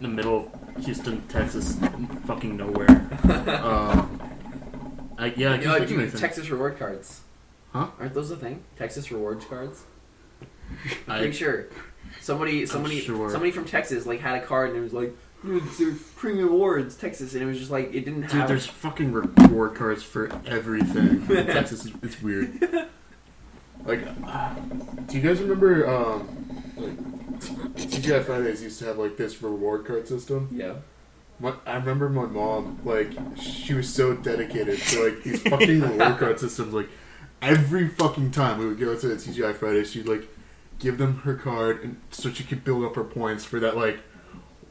A: the middle of Houston, Texas, fucking nowhere. I can't think of anything.
B: Texas reward cards.
A: Huh?
B: Aren't those a thing? Texas rewards cards? I'm pretty sure. Somebody from Texas like had a card and it was like, "Dude, premium awards, Texas," and it was just like it didn't have.
A: Dude, there's fucking reward cards for everything. Texas, it's weird. Like, do you guys remember? Like, TGI Fridays used to have like this reward card system.
B: Yeah.
A: I remember my mom, like, she was so dedicated to like these fucking reward card systems. Like, every fucking time we would go to the TGI Fridays, she'd like give them her card, and so she could build up her points for that like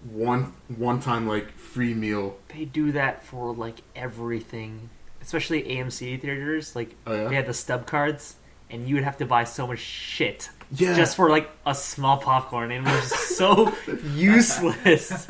A: one time like free meal.
C: They do that for like everything, especially AMC theaters. Like they had the stub cards, and you would have to buy so much shit just for like a small popcorn, and it was so useless.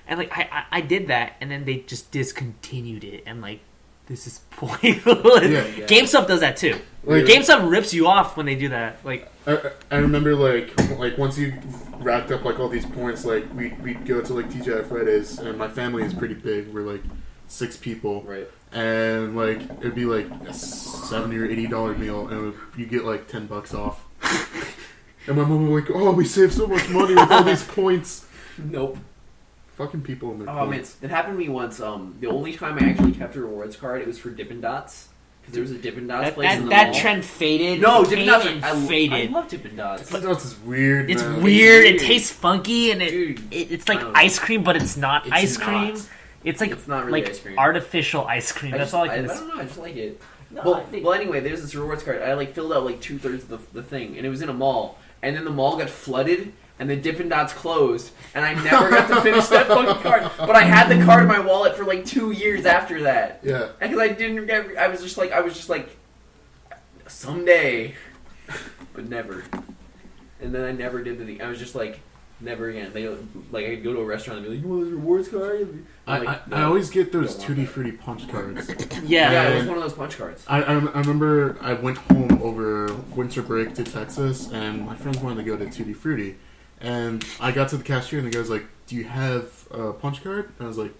C: And like I did that, and then they just discontinued it, and like this is pointless.
A: Yeah.
C: GameStop does that too.
A: Like,
C: GameStop rips you off when they do that. Like
A: I remember like once you racked up like all these points, like we'd go to like TGI Fridays, and my family is pretty big. We're like 6 people,
B: right?
A: And like it'd be like a $70 or $80 meal, and you get like $10 off. And my mom was like, "Oh, we saved so much money with all these points."
B: Nope.
A: Fucking people in their points.
B: Man, it happened to me once. The only time I actually kept a rewards card, it was for Dippin' Dots. Because there was a Dippin' Dots place in the mall.
C: That trend faded.
B: No, Dippin' Dots
C: faded.
B: I love Dippin' Dots.
A: Dippin' Dots is weird.
C: It's
A: man.
C: weird. It tastes funky, and
B: Dude,
C: it's like ice cream, but it's not
A: It's
C: ice
A: not.
C: cream. It's like
B: It's not really
C: like
B: ice cream.
C: artificial ice cream. That's all I can.
B: I don't know. I just like it.
C: No,
B: Well, anyway, there's this rewards card. I like filled out like 2/3 of the thing, and it was in a mall. And then the mall got flooded, and the Dippin' Dots closed, and I never got to finish that fucking card. But I had the card in my wallet for like 2 years after that.
A: Yeah.
B: Because I was just like, someday, but never. And then I never did the thing. I was just like, never again. They like I'd go to a restaurant and be like, "You want this rewards card?"
A: I always get those Tutti Frutti punch cards.
C: Yeah,
B: it was one of those punch cards.
A: I remember I went home over winter break to Texas, and my friends wanted to go to Tutti Frutti. And I got to the cashier, and the guy was like, "Do you have a punch card?" And I was like,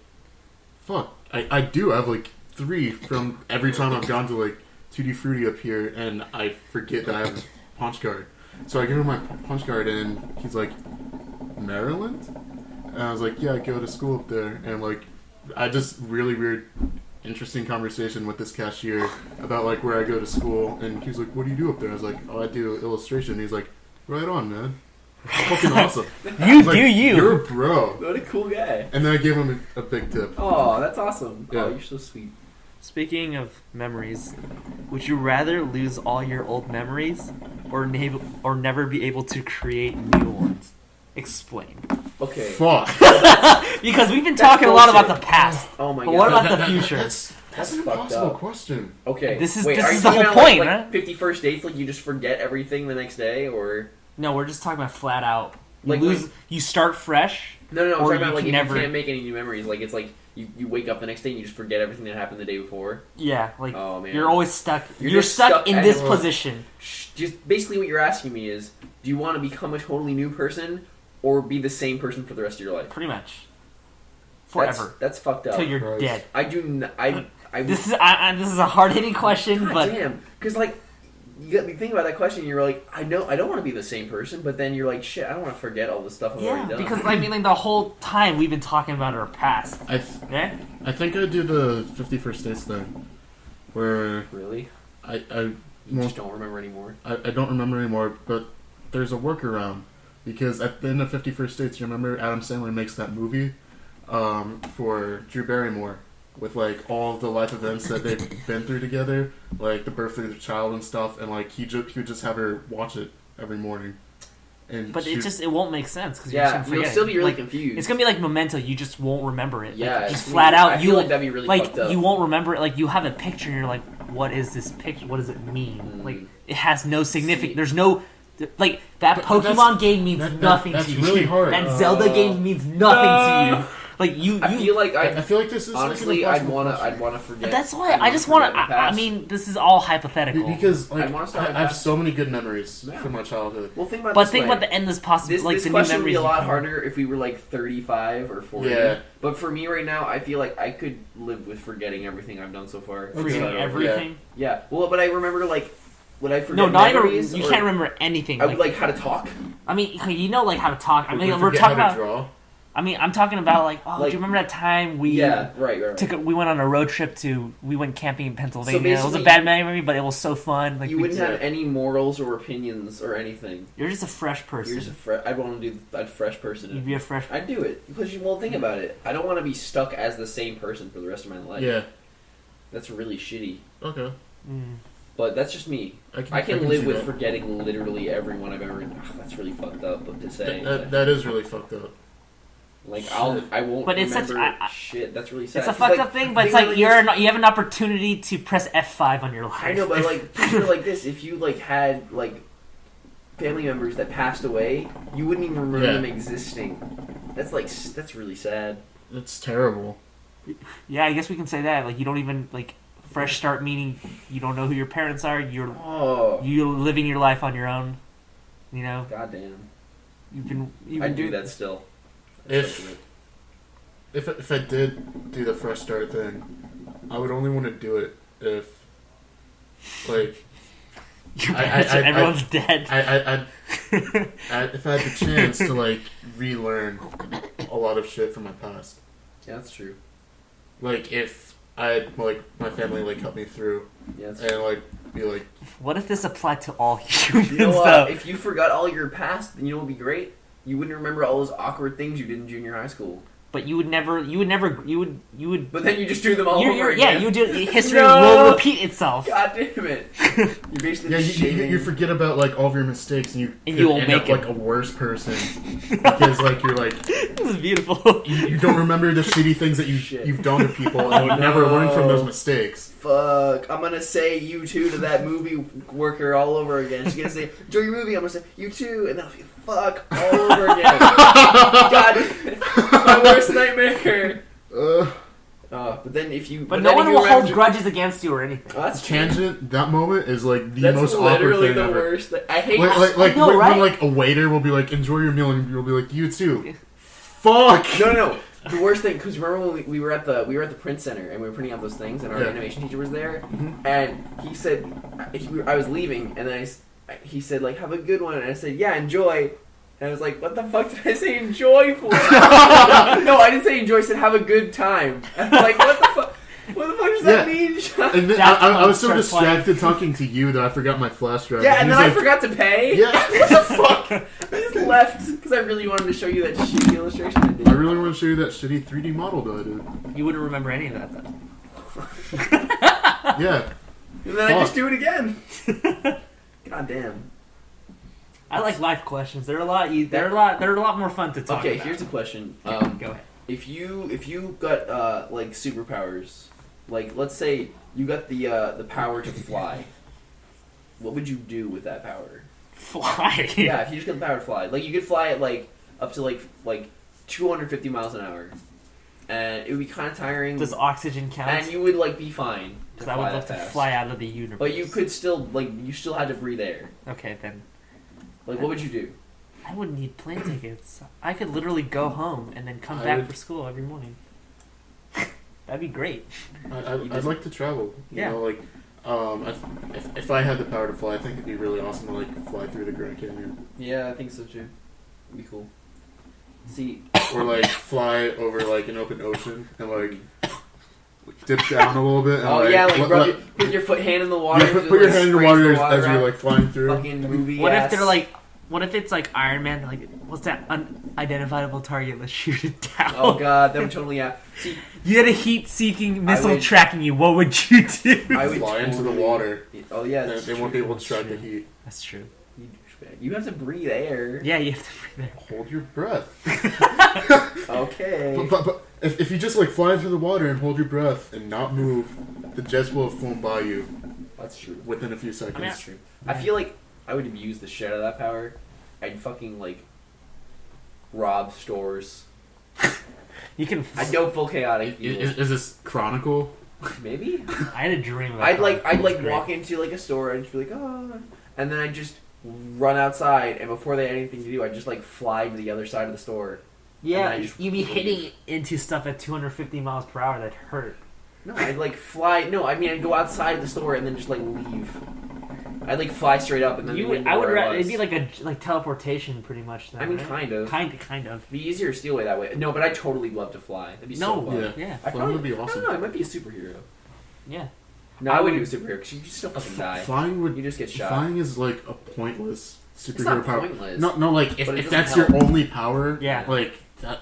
A: fuck, I do. I have like 3 from every time I've gone to like Tutti Frutti up here, and I forget that I have a punch card. So I give him my punch card, and he's like, Maryland? And I was like, yeah, I go to school up there. And like, I just really weird, interesting conversation with this cashier about like where I go to school. And he was like, what do you do up there? I was like, oh, I do illustration. He's like, right on, man. Fucking awesome.
C: You
A: like,
C: do you.
A: You're a bro.
B: What a cool guy.
A: And then I gave him a big tip.
B: Oh, that's awesome.
A: Yeah.
B: Oh, you're so sweet.
C: Speaking of memories, would you rather lose all your old memories or never be able to create new ones? Explain.
B: Okay.
A: Fuck.
C: Because we've been talking a lot about the past.
B: Oh my
C: But
B: god.
C: what about the future?
A: That's an
B: fucked
A: impossible
B: up.
A: question.
B: Okay.
C: This is
B: Wait,
C: this
B: are
C: is
B: you
C: the whole
B: talking about,
C: point,
B: like,
C: right?
B: 51st dates, like you just forget everything the next day, or
C: No, we're just talking about flat out. You
B: Like,
C: lose.
B: like-
C: You start fresh.
B: no, I'm
C: Or
B: talking
C: you
B: about like
C: can
B: if
C: never-
B: you can't make any new memories. Like it's like you wake up the next day and you just forget everything that happened the day before.
C: Yeah, like
B: Oh man.
C: you're always stuck.
B: You're
C: You're
B: just
C: stuck
B: stuck
C: in
B: at-
C: this position.
B: Just basically what you're asking me is, do you want to become a totally new person or be the same person for the rest of your life?
C: Pretty much. Forever.
B: That's fucked up.
C: Till you're
A: Christ.
C: dead.
B: I do. I
C: This is this is a hard hitting question,
B: God
C: but
B: damn, because like you got me thinking about that question. You're like, I don't want to be the same person, but then you're like, shit, I don't want to forget all the stuff I've
C: yeah,
B: already done.
C: because I mean, like the whole time we've been talking about our past. Okay.
A: I think I do the 51st dates thing, where
B: Really,
A: I
B: you
A: won't
B: just don't remember anymore.
A: I don't remember anymore, but there's a workaround. Because at the end of 51st Dates, you remember Adam Sandler makes that movie for Drew Barrymore with like all the life events that they've been through together, like the birth of their child and stuff, and like he would just have her watch it every morning. And
C: But it won't make sense because
B: Yeah, you'll still be really
C: like,
B: confused.
C: It's gonna be like Memento. You just won't remember it.
B: Yeah,
C: like, just
B: I
C: flat out.
B: I feel like that'd be really
C: like
B: fucked up.
C: you won't remember it. Like you have a picture and you're like, what is this picture? What does it mean?
B: Mm.
C: Like it has no significance. There's no. Like that
A: But
C: Pokemon game means nothing
A: that's
C: to you.
A: really hard.
C: That Zelda game means nothing to you. Like you,
B: I feel like
A: I feel like this is
B: honestly,
A: like
B: I'd wanna forget.
C: That's why I just want to. I mean, this is all hypothetical.
A: because like
B: I'd wanna start
A: I have
B: past-
A: so many good memories
B: Yeah.
A: from my childhood.
B: Well, think about
C: But
B: this
C: think
B: way.
C: about the endless possibility. Like
B: This
C: the new
B: question would be
C: memories.
B: a
C: you
B: lot
C: can-
B: harder if we were like 35 or 40.
A: Yeah.
B: But for me right now, I feel like I could live with forgetting everything I've done so far.
C: Forgetting
A: Okay.
C: everything.
B: Yeah. Well, but I remember like would I forget
C: No, not even.
B: memories,
C: You
B: or
C: can't remember anything.
B: I would like how to talk.
C: I mean, you know, like how to talk. I
A: We
C: mean, we're
A: forget
C: talking
A: how
C: about.
A: to draw.
C: I mean, I'm talking about like, oh,
B: Like-
C: do you remember that time we
B: Yeah. Right.
C: we went on a road trip we went camping in Pennsylvania. It was a
B: basically-
C: bad memory, but it was so fun. Like
B: You
C: we
B: wouldn't
C: just-
B: have any morals or opinions or anything.
C: You're just a fresh person.
B: You're just I'd want to do that fresh person.
C: You'd be a fresh.
B: I'd do it because think about it. I don't want to be stuck as the same person for the rest of my life.
A: Yeah.
B: That's really shitty.
A: Okay.
C: Mm.
B: But that's just me. I can
A: see
B: live with
A: that.
B: forgetting literally everyone I've ever. That's really fucked up to say.
A: That is really fucked up.
B: Like I won't.
C: But it's such-
B: remember shit. That's really sad.
C: It's a
B: 'Cause,
C: fucked
B: like,
C: up thing, but it's
B: think
C: like
B: this-
C: you have an opportunity to press F5 on your life.
B: I know, but like picture like this: if you like had like family members that passed away, you wouldn't even remember
A: Yeah.
B: them existing. That's really sad.
A: It's terrible.
C: Yeah, I guess we can say that. Like you don't even like fresh start meaning you don't know who your parents are. You're living your life on your own. You know,
B: Goddamn.
C: You'd
B: do that still.
A: If I did do the fresh start thing, I would only want to do it if, like,
C: Your parents are, everyone's dead.
A: if I had the chance to like relearn a lot of shit from my past.
B: Yeah, that's true.
A: Like if I had like my family like help me through
B: Yeah, that's
A: and like be like,
C: What if this applied to all humans?
B: You know what?
C: though?
B: If you forgot all your past, you know what would be great? You wouldn't remember all those awkward things you did in junior high school.
C: But you would.
B: But then you just do them all over
C: Yeah,
B: again.
C: you do. History
B: No!
C: will repeat itself.
B: God damn it! You're basically
A: yeah,
B: just
A: you
B: shaving.
A: forget about like all of your mistakes and you
C: won't
A: end
C: make
A: up
C: it.
A: like a worse person because like you're like
C: This is beautiful.
A: you don't remember the shitty things that
B: Shit.
A: you've done to people and you never learn from those mistakes.
B: Fuck! I'm gonna say you too to that movie worker all over again. She's gonna say, "Enjoy your movie." I'm gonna say you too, and then I'll be fuck all over again. God, my worst nightmare. But then if you,
C: But no
B: then
C: one
B: if you
C: will hold
B: remember-
C: grudges against you or anything.
B: Oh, that's true.
A: Tangent. That moment is like the
B: That's
A: most awkward
B: literally
A: thing
B: the
A: ever.
B: worst. I hate.
A: Like
C: I know,
A: when
C: right?
A: like a waiter will be like, "Enjoy your meal," and you'll be like, "You too." Fuck.
B: No. The worst thing, because remember when we were at the print center and we were printing out those things, and our animation teacher was there, and he said I was leaving, and then he said like, have a good one, and I said, yeah, enjoy. And I was like, what the fuck did I say enjoy for? No, I didn't say enjoy. I said have a good time. And I'm like, what the fuck? What the fuck does that mean, John?
A: And then I was so distracted talking to you that I forgot my flash drive.
B: Yeah, and then I forgot to pay?
A: Yeah.
B: What the fuck? I just left because I really wanted to show you that shitty illustration I did.
A: I really want to show you that shitty 3D model that I did.
C: You wouldn't remember any of that, though.
A: Yeah.
B: And then I just do it again. God damn.
C: I like life questions. They're a lot more fun to talk about.
B: Okay, here's a question.
C: Go ahead.
B: If you got like superpowers, like let's say you got the power to fly, what would you do with that power?
C: Fly.
B: Yeah, if you just got the power to fly, like you could fly at like up to like 250 miles an hour, and it would be kind of tiring.
C: Does oxygen count?
B: And you would like be fine.
C: Because I would love to fly out of the universe.
B: But you could still you still had to breathe air.
C: Okay, then.
B: Like, what would you do?
C: I wouldn't need plane tickets. I could literally go home and then come back for school every morning. That'd be great.
A: I'd like to travel. You know, like, if I had the power to fly, I think it'd be really awesome to like fly through the Grand Canyon.
B: Yeah, I think so too. It'd be cool. See,
A: or like fly over like an open ocean and like dip down a little bit. And,
B: put your hand in the water.
A: Yeah, put your hand in the water as you're like flying through.
B: Fucking movie.
C: What if they're like? What if it's like Iron Man? Like, what's that unidentifiable target? Let's shoot it down.
B: Oh god, that would totally See,
C: you had a heat-seeking missile tracking you. What would you do?
A: I would fly into the water.
B: Oh yeah,
A: they won't be able to track the heat.
C: That's true.
B: You have to breathe air.
C: Yeah, you have to breathe air.
A: Hold your breath.
B: Okay.
A: But if you just like fly into the water and hold your breath and not move, the jets will have flown by you.
B: That's true.
A: Within a few seconds.
B: That's true. I feel like I would abuse the shit out of that power. I'd fucking like rob stores. I'd go full chaotic.
A: Is this Chronicle?
B: Maybe.
C: I had a dream about
B: I'd walk into like a store and just be like, oh, and then I'd just run outside, and before they had anything to do, I'd just like fly to the other side of the store.
C: Yeah, you'd be hitting into stuff at 250 miles per hour. That hurt.
B: No, I'd like fly. No, I mean I'd go outside the store and then just like leave. I'd like fly straight up and then
C: it'd be like a teleportation pretty much. Then,
B: I mean,
C: right?
B: kind of.
C: Kind of.
B: It'd be easier to steal away that way. No, but I'd totally love to fly. That'd be so fun.
C: Yeah.
A: Flying would be awesome.
B: I don't know. I might be a superhero.
C: Yeah.
B: No, I wouldn't do a superhero because you just still fucking die.
A: Flying would.
B: You just get shot.
A: Flying is like a pointless superhero
B: it's not
A: power.
B: Pointless.
A: No, like if that's your only power, like that.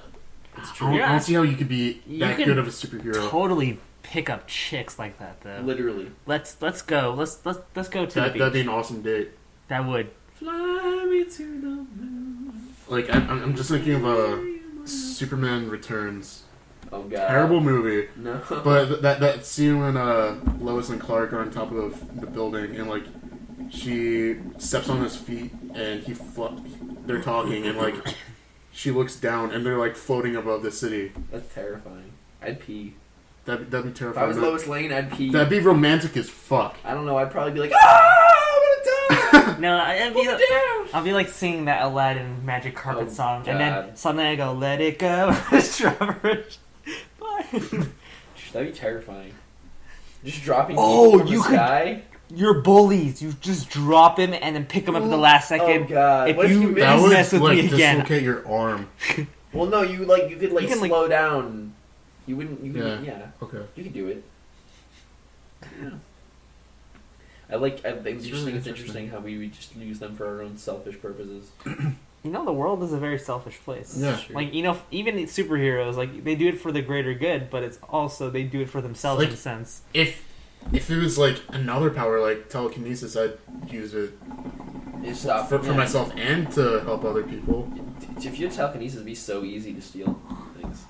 B: It's true.
A: I don't see how you could be that good of a superhero.
C: Totally pick up chicks like that though.
B: Literally.
C: Let's go. Let's go to the beach.
A: That'd be an awesome date.
C: That would.
B: Fly me to the moon.
A: Like I'm just thinking of Superman Returns.
B: Oh god.
A: Terrible movie.
B: No.
A: But that scene when Lois and Clark are on top of the building and like she steps on his feet and they're talking and like she looks down and they're like floating above the city.
B: That's terrifying. I'd pee.
A: That'd be terrifying.
B: If I was Lois Lane, I'd pee.
A: That'd be romantic as fuck.
B: I don't know. I'd probably be like, I'm gonna die.
C: No, I'll be like singing that Aladdin Magic Carpet song, and then suddenly I go, "Let it go, strawberry."
B: That'd be terrifying. Just dropping from the sky.
C: You're bullies. You just drop him and then pick him up at the last second.
B: Oh god!
C: If
B: what if you
C: mess with me again,
A: dislocate your arm.
B: Well, no, you could slow down. You wouldn't. You could, yeah.
A: Okay.
B: You could do it. Yeah. I think it's interesting how we just use them for our own selfish purposes.
C: You know, the world is a very selfish place.
A: Yeah.
C: Like, you know, even superheroes, like, they do it for the greater good, but it's also, they do it for themselves in a sense.
A: If it was, like, another power, like telekinesis, I'd use it for myself and to help other people.
B: If you had telekinesis, it'd be so easy to steal things.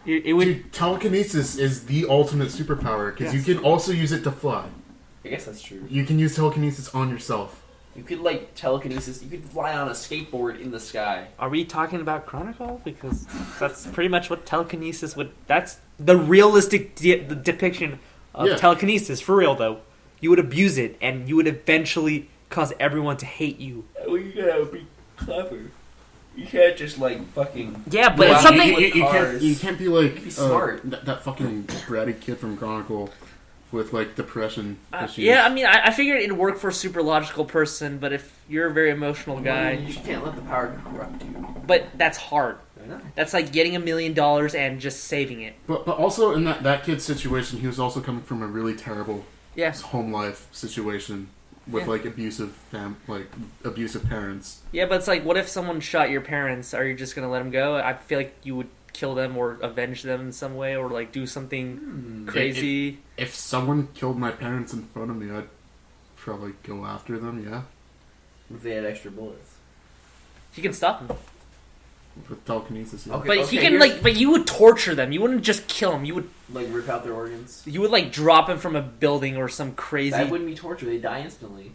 C: It would.
A: Dude, telekinesis is the ultimate superpower, because you can also use it to fly.
B: I guess that's true.
A: You can use telekinesis on yourself.
B: You could, like, telekinesis... You could fly on a skateboard in the sky.
C: Are we talking about Chronicle? Because that's pretty much what telekinesis would... That's the realistic depiction of telekinesis. For real, though. You would abuse it, and you would eventually cause everyone to hate you.
B: Well, you gotta be clever. You can't just like fucking.
C: Yeah, but it's something.
A: You can't be like
B: be smart.
A: That fucking bratty kid from Chronicle with like depression issues.
C: Yeah, I mean, I figured it'd work for a super logical person, but if you're a very emotional guy,
B: you can't let the power corrupt you.
C: But that's hard.
B: I know.
C: That's like getting $1 million and just saving it.
A: But also in that kid's situation, he was also coming from a really terrible home life situation with like abusive parents.
C: Yeah, but it's like, what if someone shot your parents? Are you just gonna let them go? I feel like you would kill them or avenge them in some way, or like do something crazy.
A: If someone killed my parents in front of me, I'd probably go after them. Yeah.
B: If they had extra bullets,
C: he can stop them
A: with telekinesis. Yeah.
C: Okay, but he can but you would torture them. You wouldn't just kill them. You would
B: like rip out their organs.
C: You would like drop them from a building or some crazy.
B: That wouldn't be torture. They die instantly.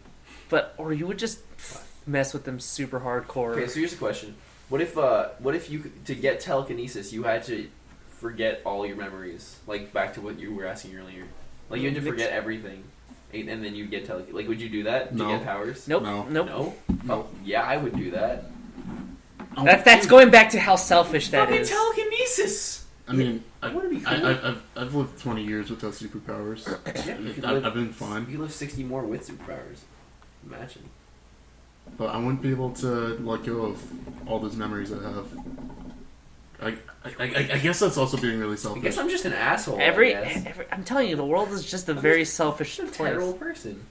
C: Or you would just mess with them super hardcore.
B: Okay, so here's the question: What if you to get telekinesis, you had to forget all your memories, like back to what you were asking earlier, like you had to forget everything, and then you get like, would you do that to get powers?
C: Nope.
B: No. Oh, yeah, I would do that.
C: That's going back to how selfish that
B: fucking
C: is.
B: Telekinesis.
A: I mean,
B: wouldn't it be cool?
A: I've lived 20 years without superpowers.
B: Yeah,
A: I've been fine.
B: You could live 60 more with superpowers. Imagine.
A: But I wouldn't be able to let go of all those memories I have. I guess that's also being really selfish.
B: I guess I'm just an asshole.
C: I'm telling you, the world is just a very selfish place.
B: Terrible person.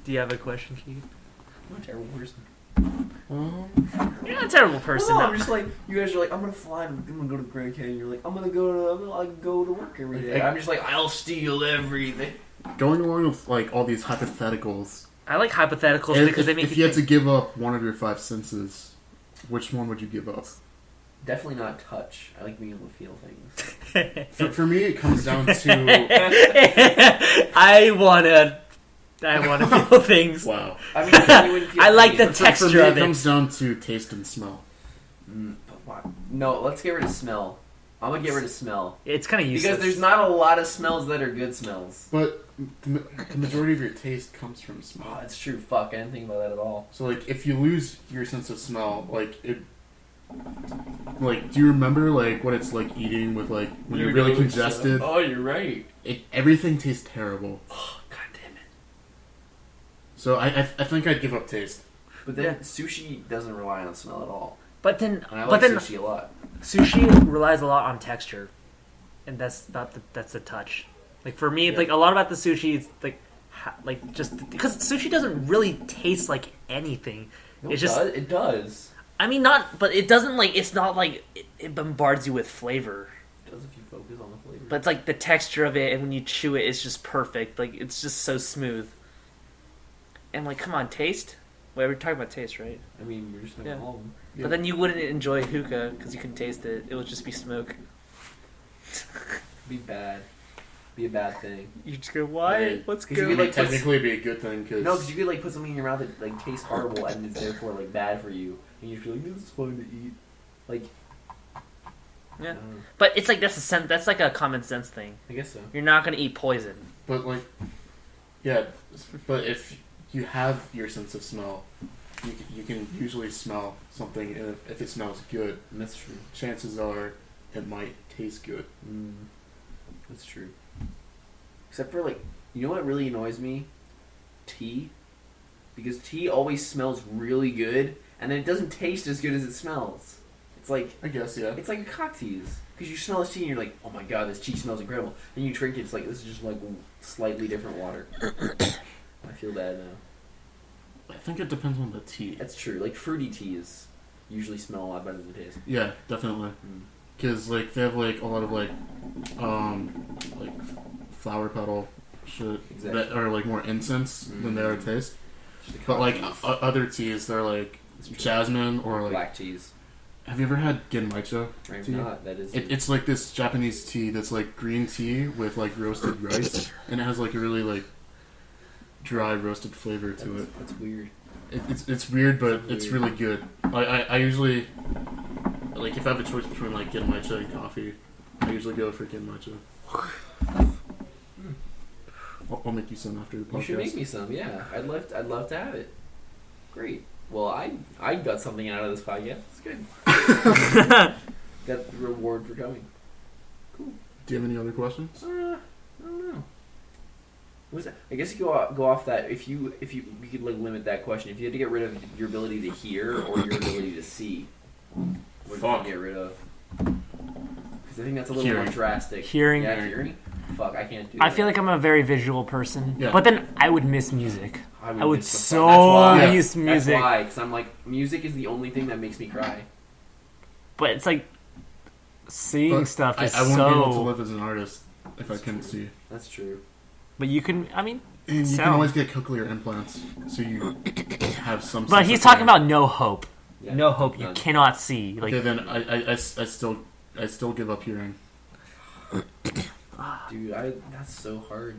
C: Do you have a question, Keegan?
B: I'm a terrible person.
C: You're not a terrible person.
B: Well, no, I'm just like, you guys are like, I'm gonna fly, I'm gonna go to the Grand Canyon. You're like, I'm gonna go to work every day. I'm just like, I'll steal everything.
A: Going along with like all these hypotheticals.
C: I like hypotheticals because they make
A: if you had to give up one of your 5 senses, which one would you give up?
B: Definitely not touch. I like being able to feel things.
A: for me, it comes down to
C: I wanna feel things.
A: Wow.
B: I mean,
C: I like the texture
A: for me,
C: of
A: it comes down to taste and smell.
B: No, let's get rid of smell. I'm gonna get rid of smell.
C: It's kind of useless.
B: Because there's not a lot of smells that are good smells.
A: But the majority of your taste comes from smell.
B: Oh, that's true. Fuck, I didn't think about that at all.
A: So, like, if you lose your sense of smell, like, do you remember, like, what it's like eating with, like, when you're really congested?
B: Oh, you're right.
A: Everything tastes terrible.
B: Oh, God damn it.
A: So, I think I'd give up taste.
B: But then sushi doesn't rely on smell at all.
C: But then,
B: and I like sushi a lot.
C: Sushi relies a lot on texture, and that's the touch. Like for me, like a lot about the sushi, it's like just because sushi doesn't really taste like anything.
B: No,
C: it
B: does.
C: I mean, but it doesn't like it's not like it bombards you with flavor.
B: It does if you focus on the flavor.
C: But it's like the texture of it, and when you chew it, it's just perfect. Like it's just so smooth. And like, come on, taste. Wait, we're talking about taste, right?
B: I mean, we're just talking about all of them.
C: But then you wouldn't enjoy hookah because you couldn't taste it. It would just be smoke.
B: Be bad. Be a bad thing.
C: You just go, why?
A: Right.
C: What's
A: good?
C: good?
A: You could like technically be a good thing.
B: No, because you could like put something in your mouth that like tastes horrible and it's therefore like bad for you, and you feel like this is fun to eat. Like,
C: yeah. But it's like that's like a common sense thing.
B: I guess so.
C: You're not gonna eat poison.
A: But like, yeah. But if you have your sense of smell, you can usually smell something, and if it smells good,
B: that's true.
A: Chances are it might taste good.
B: That's true. Except for like, you know what really annoys me? Tea. Because tea always smells really good, and then it doesn't taste as good as it smells. It's like,
A: I guess, yeah.
B: It's like a cocktails. Because you smell this tea and you're like, oh my god, this tea smells incredible. And you drink it, it's like, this is just like slightly different water. I feel bad now.
A: I think it depends on the tea.
B: That's true. Like fruity teas usually smell a lot better than taste.
A: Yeah, definitely. Because like they have like a lot of like flower petal shit that are like more incense than they are taste. But like other teas, they're like jasmine or like
B: black teas.
A: Have you ever had genmaicha tea?
B: Not. That is.
A: It's like this Japanese tea that's like green tea with like roasted rice, and it has like a really like dry roasted flavor to it.
B: That's weird.
A: It's weird, but it's really good. I usually like if I have a choice between like genmaicha and coffee, I usually go for genmaicha. I'll make you some after the podcast.
B: You should make me some. Yeah, I'd love to have it. Great. Well, I got something out of this podcast. It's good. Got the reward for coming. Cool.
A: Do you have any other questions?
B: I don't know. What was that? I guess you go off that. If you could like limit that question. If you had to get rid of your ability to hear or your ability to see, what would you get rid of? Because I think that's a little more drastic.
C: Hearing.
B: Yeah, hearing. Fuck, I can't do that.
C: I feel like I'm a very visual person,
A: Yeah.
C: but then I would miss music. I would
B: miss
C: so miss music.
B: That's why, because I'm like, music is the only thing that makes me cry.
C: But it's like seeing stuff is
A: I wouldn't
C: so.
A: be able to live as an artist if I couldn't see.
B: That's true.
C: But you can. I mean,
A: And you
C: sound.
A: can always get cochlear implants, so you have some.
C: But he's talking about no hope.
B: Yeah,
C: No hope. You
B: none.
C: cannot see. Like,
A: Okay, then I still give up hearing.
B: Dude, that's so hard.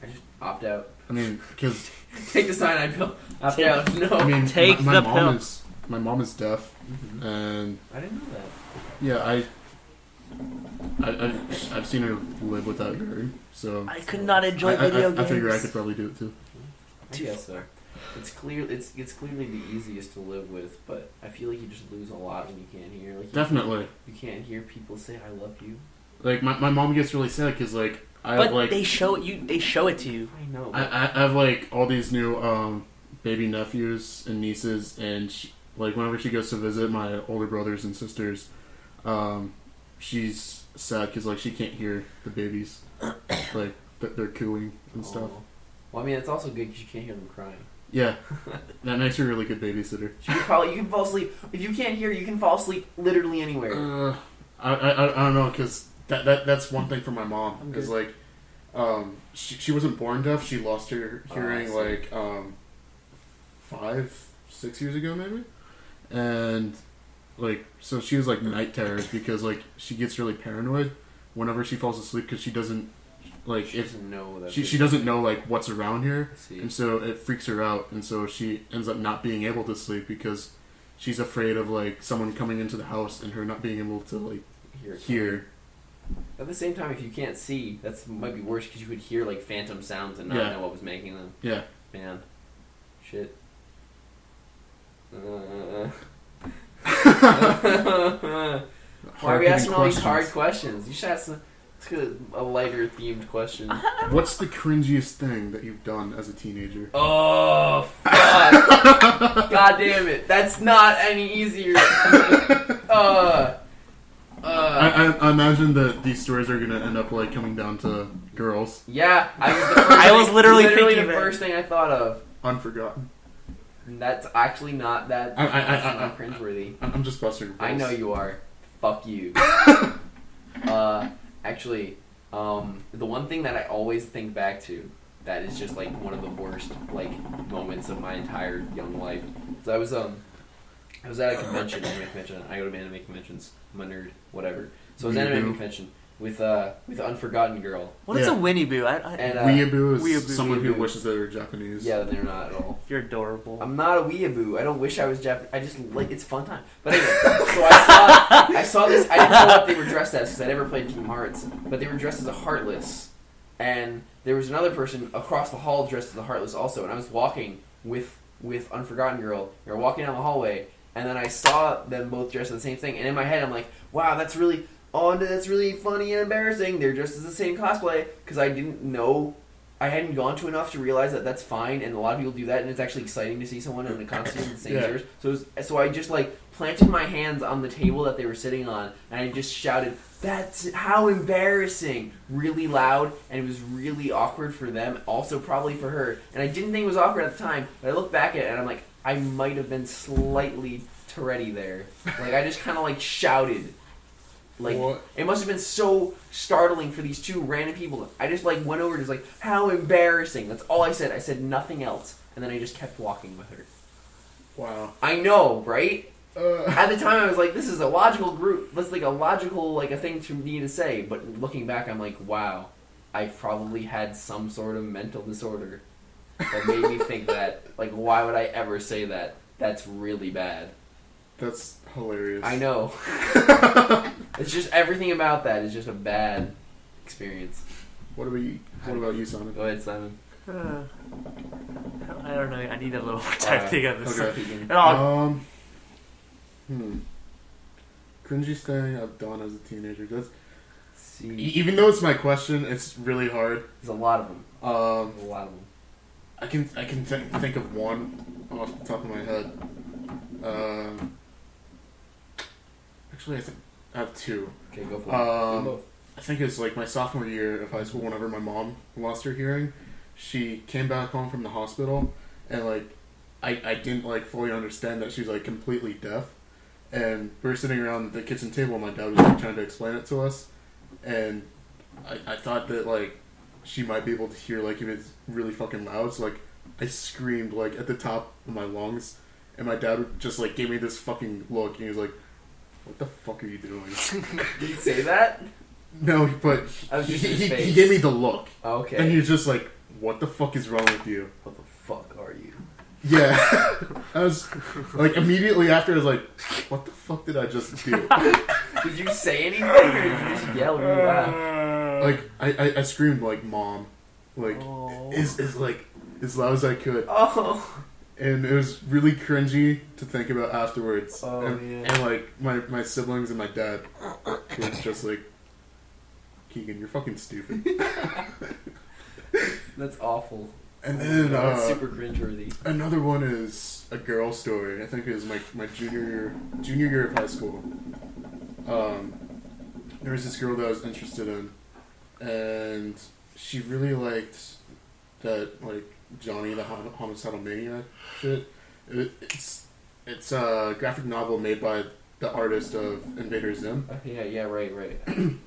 B: I just opt out.
A: I mean, because
B: Take the cyanide pill. Opt out. No.
A: I mean,
C: Take
A: my
C: the
A: mom
C: pill.
A: is my mom is deaf, and
B: I didn't know that.
A: yeah, I've seen her live without hearing, so
C: I could not enjoy video games.
A: I figure I could probably do it too.
B: I guess so. It's clearly the easiest to live with, but I feel like you just lose a lot when you can't hear. Like
A: Definitely.
B: you can't hear people say "I love you."
A: Like my mom gets really sad because like I
C: But
A: have like
C: they show it you. They show it to you.
B: I know.
A: I have like all these new baby nephews and nieces, and like whenever she goes to visit my older brothers and sisters, she's sad because like she can't hear the babies, like they're cooing and stuff.
B: Oh. Well, I mean, it's also good because you can't hear them crying.
A: Yeah, that makes her a really good babysitter.
B: You can fall asleep if you can't hear. You can fall asleep literally anywhere.
A: I don't know because that's one thing for my mom
B: I'm
A: because
B: good.
A: like she wasn't born deaf. She lost her hearing
B: I see.
A: like 5-6 years ago maybe, and like so she was like night terrors because like she gets really paranoid whenever she falls asleep because she doesn't like
B: She doesn't know that.
A: she doesn't know like what's around here,
B: See.
A: and so it freaks her out, and so she ends up not being able to sleep because she's afraid of like someone coming into the house and her not being able to like hear.
B: At the same time, if you can't see, that might be worse because you could hear like phantom sounds and not
A: Yeah.
B: know what was making them.
A: Yeah.
B: Man, shit. Why are we asking all these hard questions? You should ask a lighter themed question.
A: What's the cringiest thing that you've done as a teenager?
B: Oh, fuck. God damn it. That's not any easier.
A: I imagine that these stories are gonna end up like coming down to girls.
B: Yeah,
C: I was literally thinking
B: the
C: that.
B: first thing I thought of.
A: Unforgotten.
B: And that's actually not that that's not cringeworthy.
A: I'm just busting.
B: I know you are. Fuck you. Actually, the one thing that I always think back to that is just like one of the worst like moments of my entire young life. So I was at a convention, anime convention. I go to anime conventions. I'm a nerd, whatever. So I was at an anime convention with Unforgotten Girl.
C: What is a Winnie Boo?
B: And
A: Weeaboo is
C: Weeaboo,
A: someone who
B: weeaboo.
A: wishes they were Japanese.
B: yeah, they're not at all.
C: You're adorable.
B: I'm not a weeaboo. I don't wish I was Japanese. I just like it's a fun time. But anyway, so I saw this. I didn't know what they were dressed as because I never played Kingdom Hearts. But they were dressed as a Heartless, and there was another person across the hall dressed as a Heartless also. And I was walking with Unforgotten Girl. We were walking down the hallway, and then I saw them both dressed as the same thing. And in my head, I'm like, wow, that's really funny and embarrassing. They're dressed as the same cosplay because I didn't know. I hadn't gone to enough to realize that that's fine, and a lot of people do that, and it's actually exciting to see someone in a costume the same as yours. So I just like planted my hands on the table that they were sitting on, and I just shouted, "That's how embarrassing!" really loud, and it was really awkward for them, also probably for her. And I didn't think it was awkward at the time, but I look back at it and I'm like, I might have been slightly Tourette there. Like I just kind of like shouted. Like,
A: What?
B: it must have been so startling for these two random people. I just, like, went over just like, how embarrassing. That's all I said. I said nothing else. And then I just kept walking with her.
A: Wow.
B: I know, right? At the time, I was like, this is a logical group. That's, like, a logical, like, a thing for me to say. But looking back, I'm like, wow. I probably had some sort of mental disorder that made me think that. Like, why would I ever say that? That's really bad.
A: That's hilarious.
B: I know. It's just everything about that is just a bad experience.
A: What about you, Simon?
B: Go ahead, Simon.
C: I don't know. I need a little more time to think on this.
A: Okay.
C: Oh,
A: Cringy thing I've done as a teenager. That's,
B: See,
A: even though it's my question, it's really hard.
B: there's a lot of them. There's a lot of them.
A: I can think of one off the top of my head. Actually, I think I have two.
B: Okay, go for it. Do both.
A: I think it's like my sophomore year of high school. Whenever my mom lost her hearing, she came back home from the hospital, and like I didn't like fully understand that she's like completely deaf. And we were sitting around the kitchen table, and my dad was like trying to explain it to us, and I thought that like she might be able to hear like if it's really fucking loud. So like I screamed like at the top of my lungs, and my dad just like gave me this fucking look, and he was like, "What the fuck are you doing?"
B: Did you say that?
A: No, but
B: I was just in his
A: he
B: face.
A: gave me the look,
B: Okay.
A: and he was just like, "What the fuck is wrong with you?"
B: What the fuck are you?
A: Yeah, I was like immediately after I was like, "What the fuck did I just do?"
B: Did you say anything or did you just yell really loud?
A: Like I screamed like "Mom," like
B: Oh.
A: is like as loud as I could,
B: Oh.
A: and it was really cringy to think about afterwards.
B: Oh,
A: and,
B: yeah.
A: and like my siblings and my dad were just like, "Keegan, you're fucking stupid."
B: That's awful.
A: And then
B: That's super cringeworthy.
A: another one is a girl story. I think it was my junior year of high school. There was this girl that I was interested in, and she really liked that like Johnny the homicidal maniac shit. It's a graphic novel made by the artist of Invader Zim.
B: Yeah, right.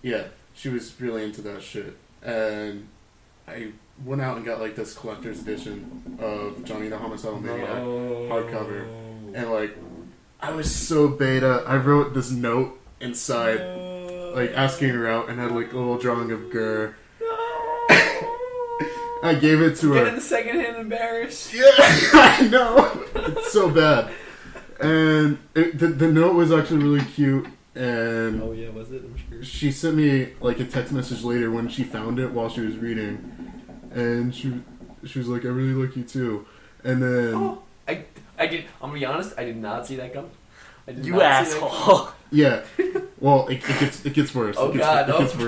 A: Yeah, she was really into that shit, and I went out and got like this collector's edition of Johnny the Homicidal Maniac hardcover, and like I was so beta. I wrote this note inside, like asking her out, and had like a little drawing of Gurr. I gave it to her.
B: Getting secondhand embarrassed.
A: Yeah, I know. It's so bad. And the note was actually really cute. And
B: Oh yeah, was it? I'm sure.
A: she sent me like a text message later when she found it while she was reading, and she was like, "I really like you too." And then
B: Oh, I did. I'm gonna be honest. I did not see that come. I did
C: you
B: not see that
C: asshole!
A: yeah, well, it gets worse.
B: Oh
A: It gets,
B: god!
A: it
B: Oh
A: gets worse.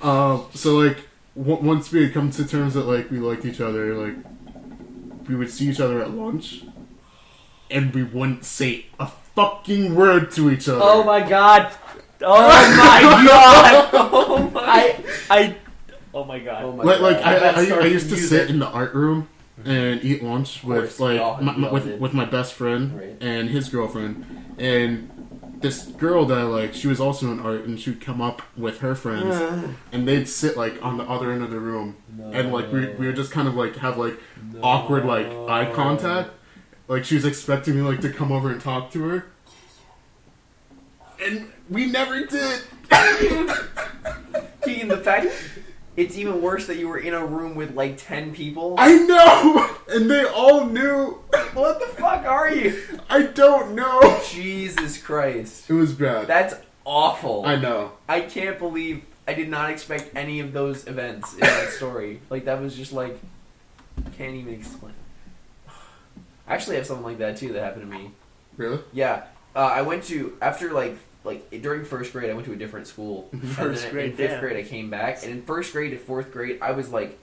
B: god!
A: So like once we had come to terms that like we liked each other, like we would see each other at lunch, and we wouldn't say a fucking word to each other.
C: Oh my god! Oh my god!
B: Oh my!
C: Oh my god!
B: Oh my
A: Like
B: god!
A: I used to sit in the art room and eat lunch with
B: course, we
A: like
B: all did.
A: with my best friend
B: Right.
A: and his girlfriend, and this girl that I liked, she was also in art, and she would come up with her friends, and they'd sit like on the other end of the room, and like we would just kind of like have like awkward like eye contact, like she was expecting me like to come over and talk to her, and we never did.
B: Keegan, the fact it's even worse that you were in a room with like 10 people.
A: I know, and they all knew.
B: What the fuck are you?
A: I don't know.
B: Jesus Christ.
A: It was bad.
B: That's awful.
A: I know.
B: I can't believe I did not expect any of those events in that story. Like, that was just like, can't even explain. I actually have something like that too that happened to me.
A: Really?
B: Yeah. I went to, after like during first grade, I went to a different school.
C: First
B: and then
C: grade,
B: in fifth
C: damn.
B: grade, I came back. And in first grade to fourth grade, I was like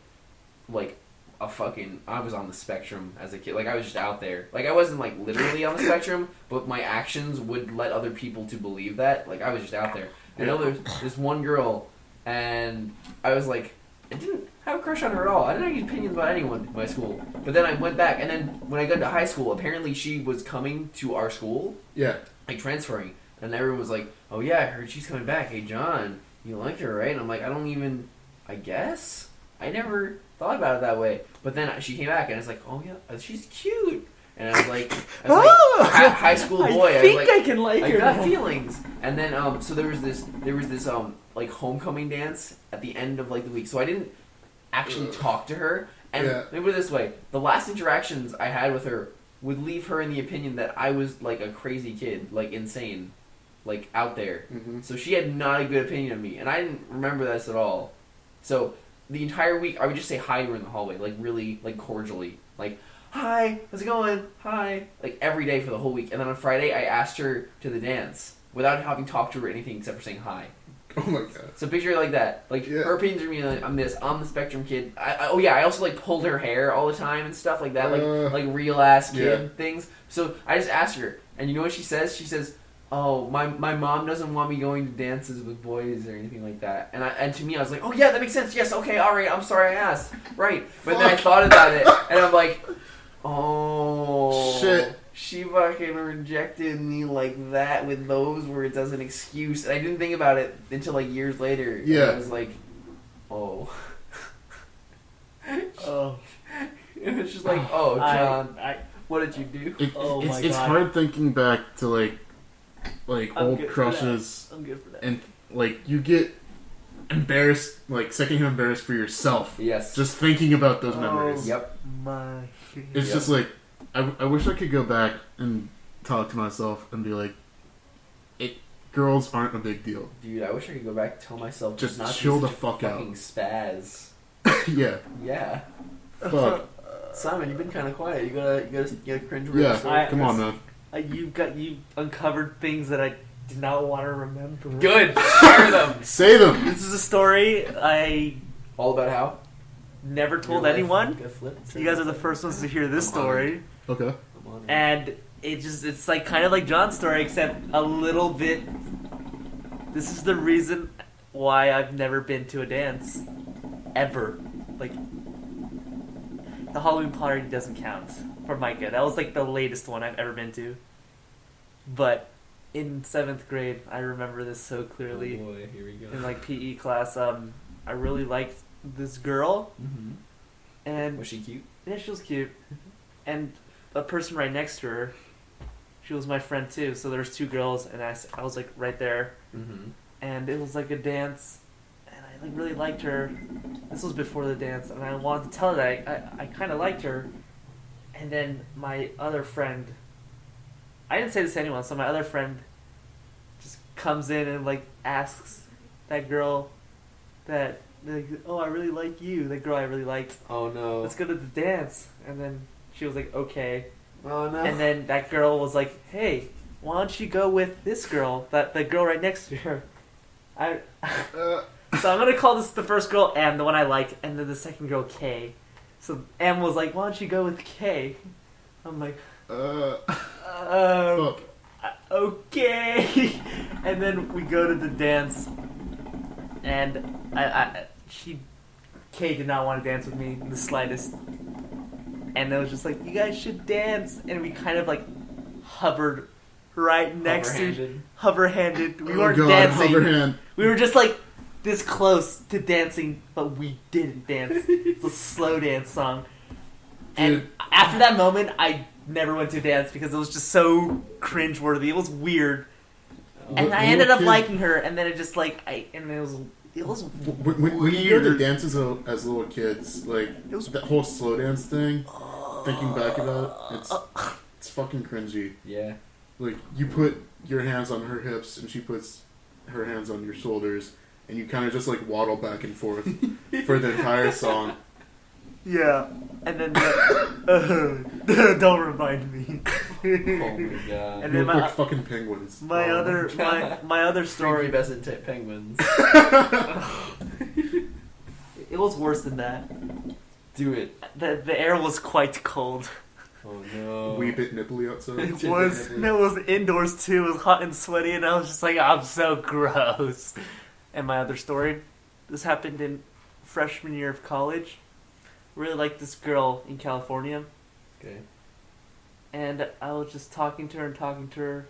B: I was on the spectrum as a kid. Like, I was just out there. Like, I wasn't like literally on the spectrum, but my actions would let other people to believe that. Like, I was just out there. I know there's this one girl, and I was like, I didn't have a crush on her at all. I didn't have any opinions about anyone in my school. But then I went back, and then when I got to high school, apparently she was coming to our school,
A: Yeah.
B: like transferring, and everyone was like, "Oh yeah, I heard she's coming back. Hey John, you like her, right?" And I'm like, I guess I never thought about it that way. But then she came back, and I was like, "Oh yeah, she's cute." And I was like, high school boy.
C: I think
B: was like,
C: I can like
B: I
C: her.
B: got
C: now.
B: feelings. And then so there was this like homecoming dance at the end of like the week. So I didn't actually talk to her. And
A: Yeah.
B: maybe this way, the last interactions I had with her would leave her in the opinion that I was like a crazy kid, like insane, like out there.
A: Mm-hmm.
B: So she had not a good opinion of me, and I didn't remember this at all. So the entire week, I would just say hi to her in the hallway, like really, like cordially, like, hi, how's it going? Hi, like every day for the whole week. And then on Friday, I asked her to the dance without having talked to her or anything except for saying hi.
A: Oh my god.
B: So picture it like that. Like, her opinions are me, like, I'm the spectrum kid. I also, like, pulled her hair all the time and stuff like that, like real-ass kid things. So I just asked her, and you know what she says? She says, oh, my mom doesn't want me going to dances with boys or anything like that. And to me, I was like, oh yeah, that makes sense. Yes, okay, alright, I'm sorry I asked. Right. But then I thought about it, and I'm like, oh.
A: Shit.
B: She fucking rejected me like that with those words as an excuse. And I didn't think about it until like years later.
A: Yeah.
B: And I was like, oh.
C: Oh.
B: It was just like, oh, John, what did you do?
A: It's hard thinking back to like
C: I'm
A: old
C: good
A: crushes.
C: I'm good for that.
A: And like you get embarrassed, like secondhand embarrassed for yourself.
B: Yes.
A: Just thinking about those memories.
B: Yep.
A: It's just like I wish I could go back and talk to myself and be like, girls aren't a big deal.
B: Dude, I wish I could go back and tell myself
A: just
B: not
A: chill
B: to
A: the
B: such a
A: fuck out.
B: fucking spaz.
A: Yeah.
B: Yeah.
A: Fuck.
B: Simon, you've been kind of quiet. You gotta cringe.
A: Yeah. Come on, man.
C: You uncovered things that I did not want to remember.
B: Good. Share them.
A: Say them.
C: This is a story I
B: All about how?
C: never told
B: Your life
C: anyone.
B: got flipped.
C: You guys are the first ones to hear this story.
A: Okay.
B: I'm on it.
C: And it's like kind of like John's story, except a little bit. This is the reason why I've never been to a dance. Ever. Like, the Halloween party doesn't count for Micah. That was like the latest one I've ever been to. But in 7th grade, I remember this so clearly.
B: Oh boy, here we go.
C: In like PE class, I really liked this girl.
B: Mm-hmm.
C: And
B: Was she cute?
C: yeah, she was cute. And a person right next to her, she was my friend too. So there was 2 girls, and I was like right there.
B: Mm-hmm.
C: And it was like a dance, and I like really liked her. This was before the dance, and I wanted to tell her that I kind of liked her. And then my other friend, I didn't say this to anyone, so my other friend just comes in and like asks that girl that, like, oh, I really like you, that girl I really liked.
B: Oh no.
C: Let's go to the dance. And then she was like, okay.
B: Oh no.
C: And then that girl was like, hey, why don't you go with this girl, the girl right next to her. So I'm gonna call this the first girl M, the one I liked, and then the second girl K. So M was like, why don't you go with K? I'm like,
A: fuck.
C: okay. And then we go to the dance, and Kay did not want to dance with me in the slightest. And it was just like, you guys should dance. And we kind of like hovered right next to hover-handed. We weren't dancing.
A: Hoverhand.
C: We were just like this close to dancing, but we didn't dance. It's a slow dance song. And after that moment, I never went to dance because it was just so cringeworthy. It was weird. And I ended up liking her, and then it just like it was
A: when you go to dances as little kids, like that whole slow dance thing. Thinking back about it, it's fucking cringy.
B: Yeah.
A: Like you put your hands on her hips, and she puts her hands on your shoulders, and you kind of just like waddle back and forth for the entire song.
C: Yeah, and then don't remind me.
B: Oh my god.
C: And
A: You
C: then
A: look like fucking penguins.
C: my other story.
B: Prepubescent penguins.
C: It was worse than that.
B: Do it.
C: The air was quite cold.
B: Oh no.
A: Wee bit nipply outside.
C: It was indoors too. It was hot and sweaty, and I was just like, I'm so gross. And my other story, this happened in freshman year of college. Really liked this girl in California.
B: Okay.
C: And I was just talking to her,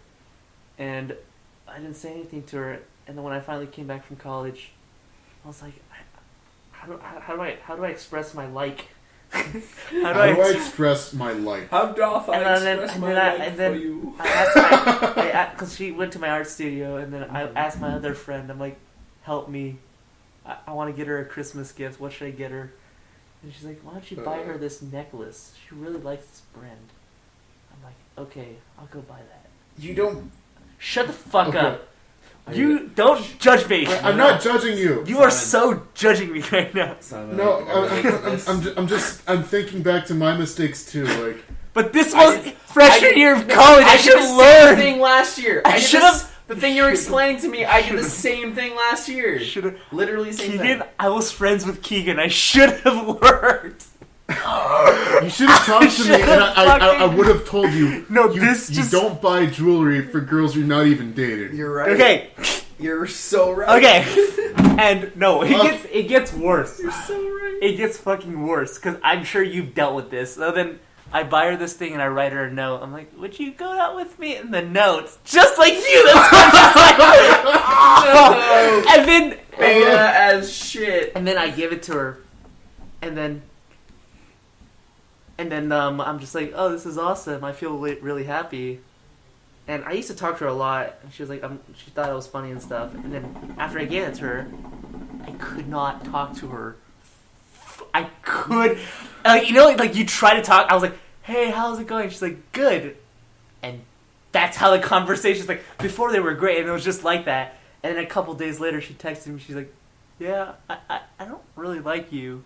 C: and I didn't say anything to her. And then when I finally came back from college, I was like, how do I express my like?
A: How do I express my like?
B: How doth I express my like for you?
C: I asked because she went to my art studio, and then I asked my other friend, I'm like, help me. I want to get her a Christmas gift. What should I get her? And she's like, why don't you buy her this necklace? She really likes this brand. I'm like, okay, I'll go buy that.
A: You don't.
C: Shut the fuck up. You don't judge me.
A: I'm not judging you.
C: You are so judging me right now.
B: Simon,
A: No, I'm thinking back to my mistakes too. Like,
C: but this was freshman year of college. I should have
B: the
C: learned.
B: same thing last year.
C: I should have.
B: The thing you're explaining to me, I did the same thing last year.
C: Should have.
B: Literally the same
C: Keegan,
B: thing.
C: I was friends with Keegan. I should have learned.
A: you should have talked to me, and I would have told you.
C: No,
A: you
C: just
A: don't buy jewelry for girls you're not even dating.
B: You're right.
C: Okay.
B: You're so right.
C: Okay. And no, it gets worse.
B: You're so right.
C: It gets fucking worse because I'm sure you've dealt with this. So then I buy her this thing and I write her a note. I'm like, would you go out with me? And the notes, just like you. That's what I'm just like, and then
B: Beta as shit.
C: And then I give it to her, and then I'm just like, oh, this is awesome. I feel really happy. And I used to talk to her a lot, and she was like, she thought it was funny and stuff. And then after I gave it to her, I could not talk to her. I could, like you try to talk. I was like, hey, how's it going? She's like, good. And that's how the conversations, like, before they were great, and it was just like that. And then a couple days later, she texted me. She's like, yeah, I don't really like you.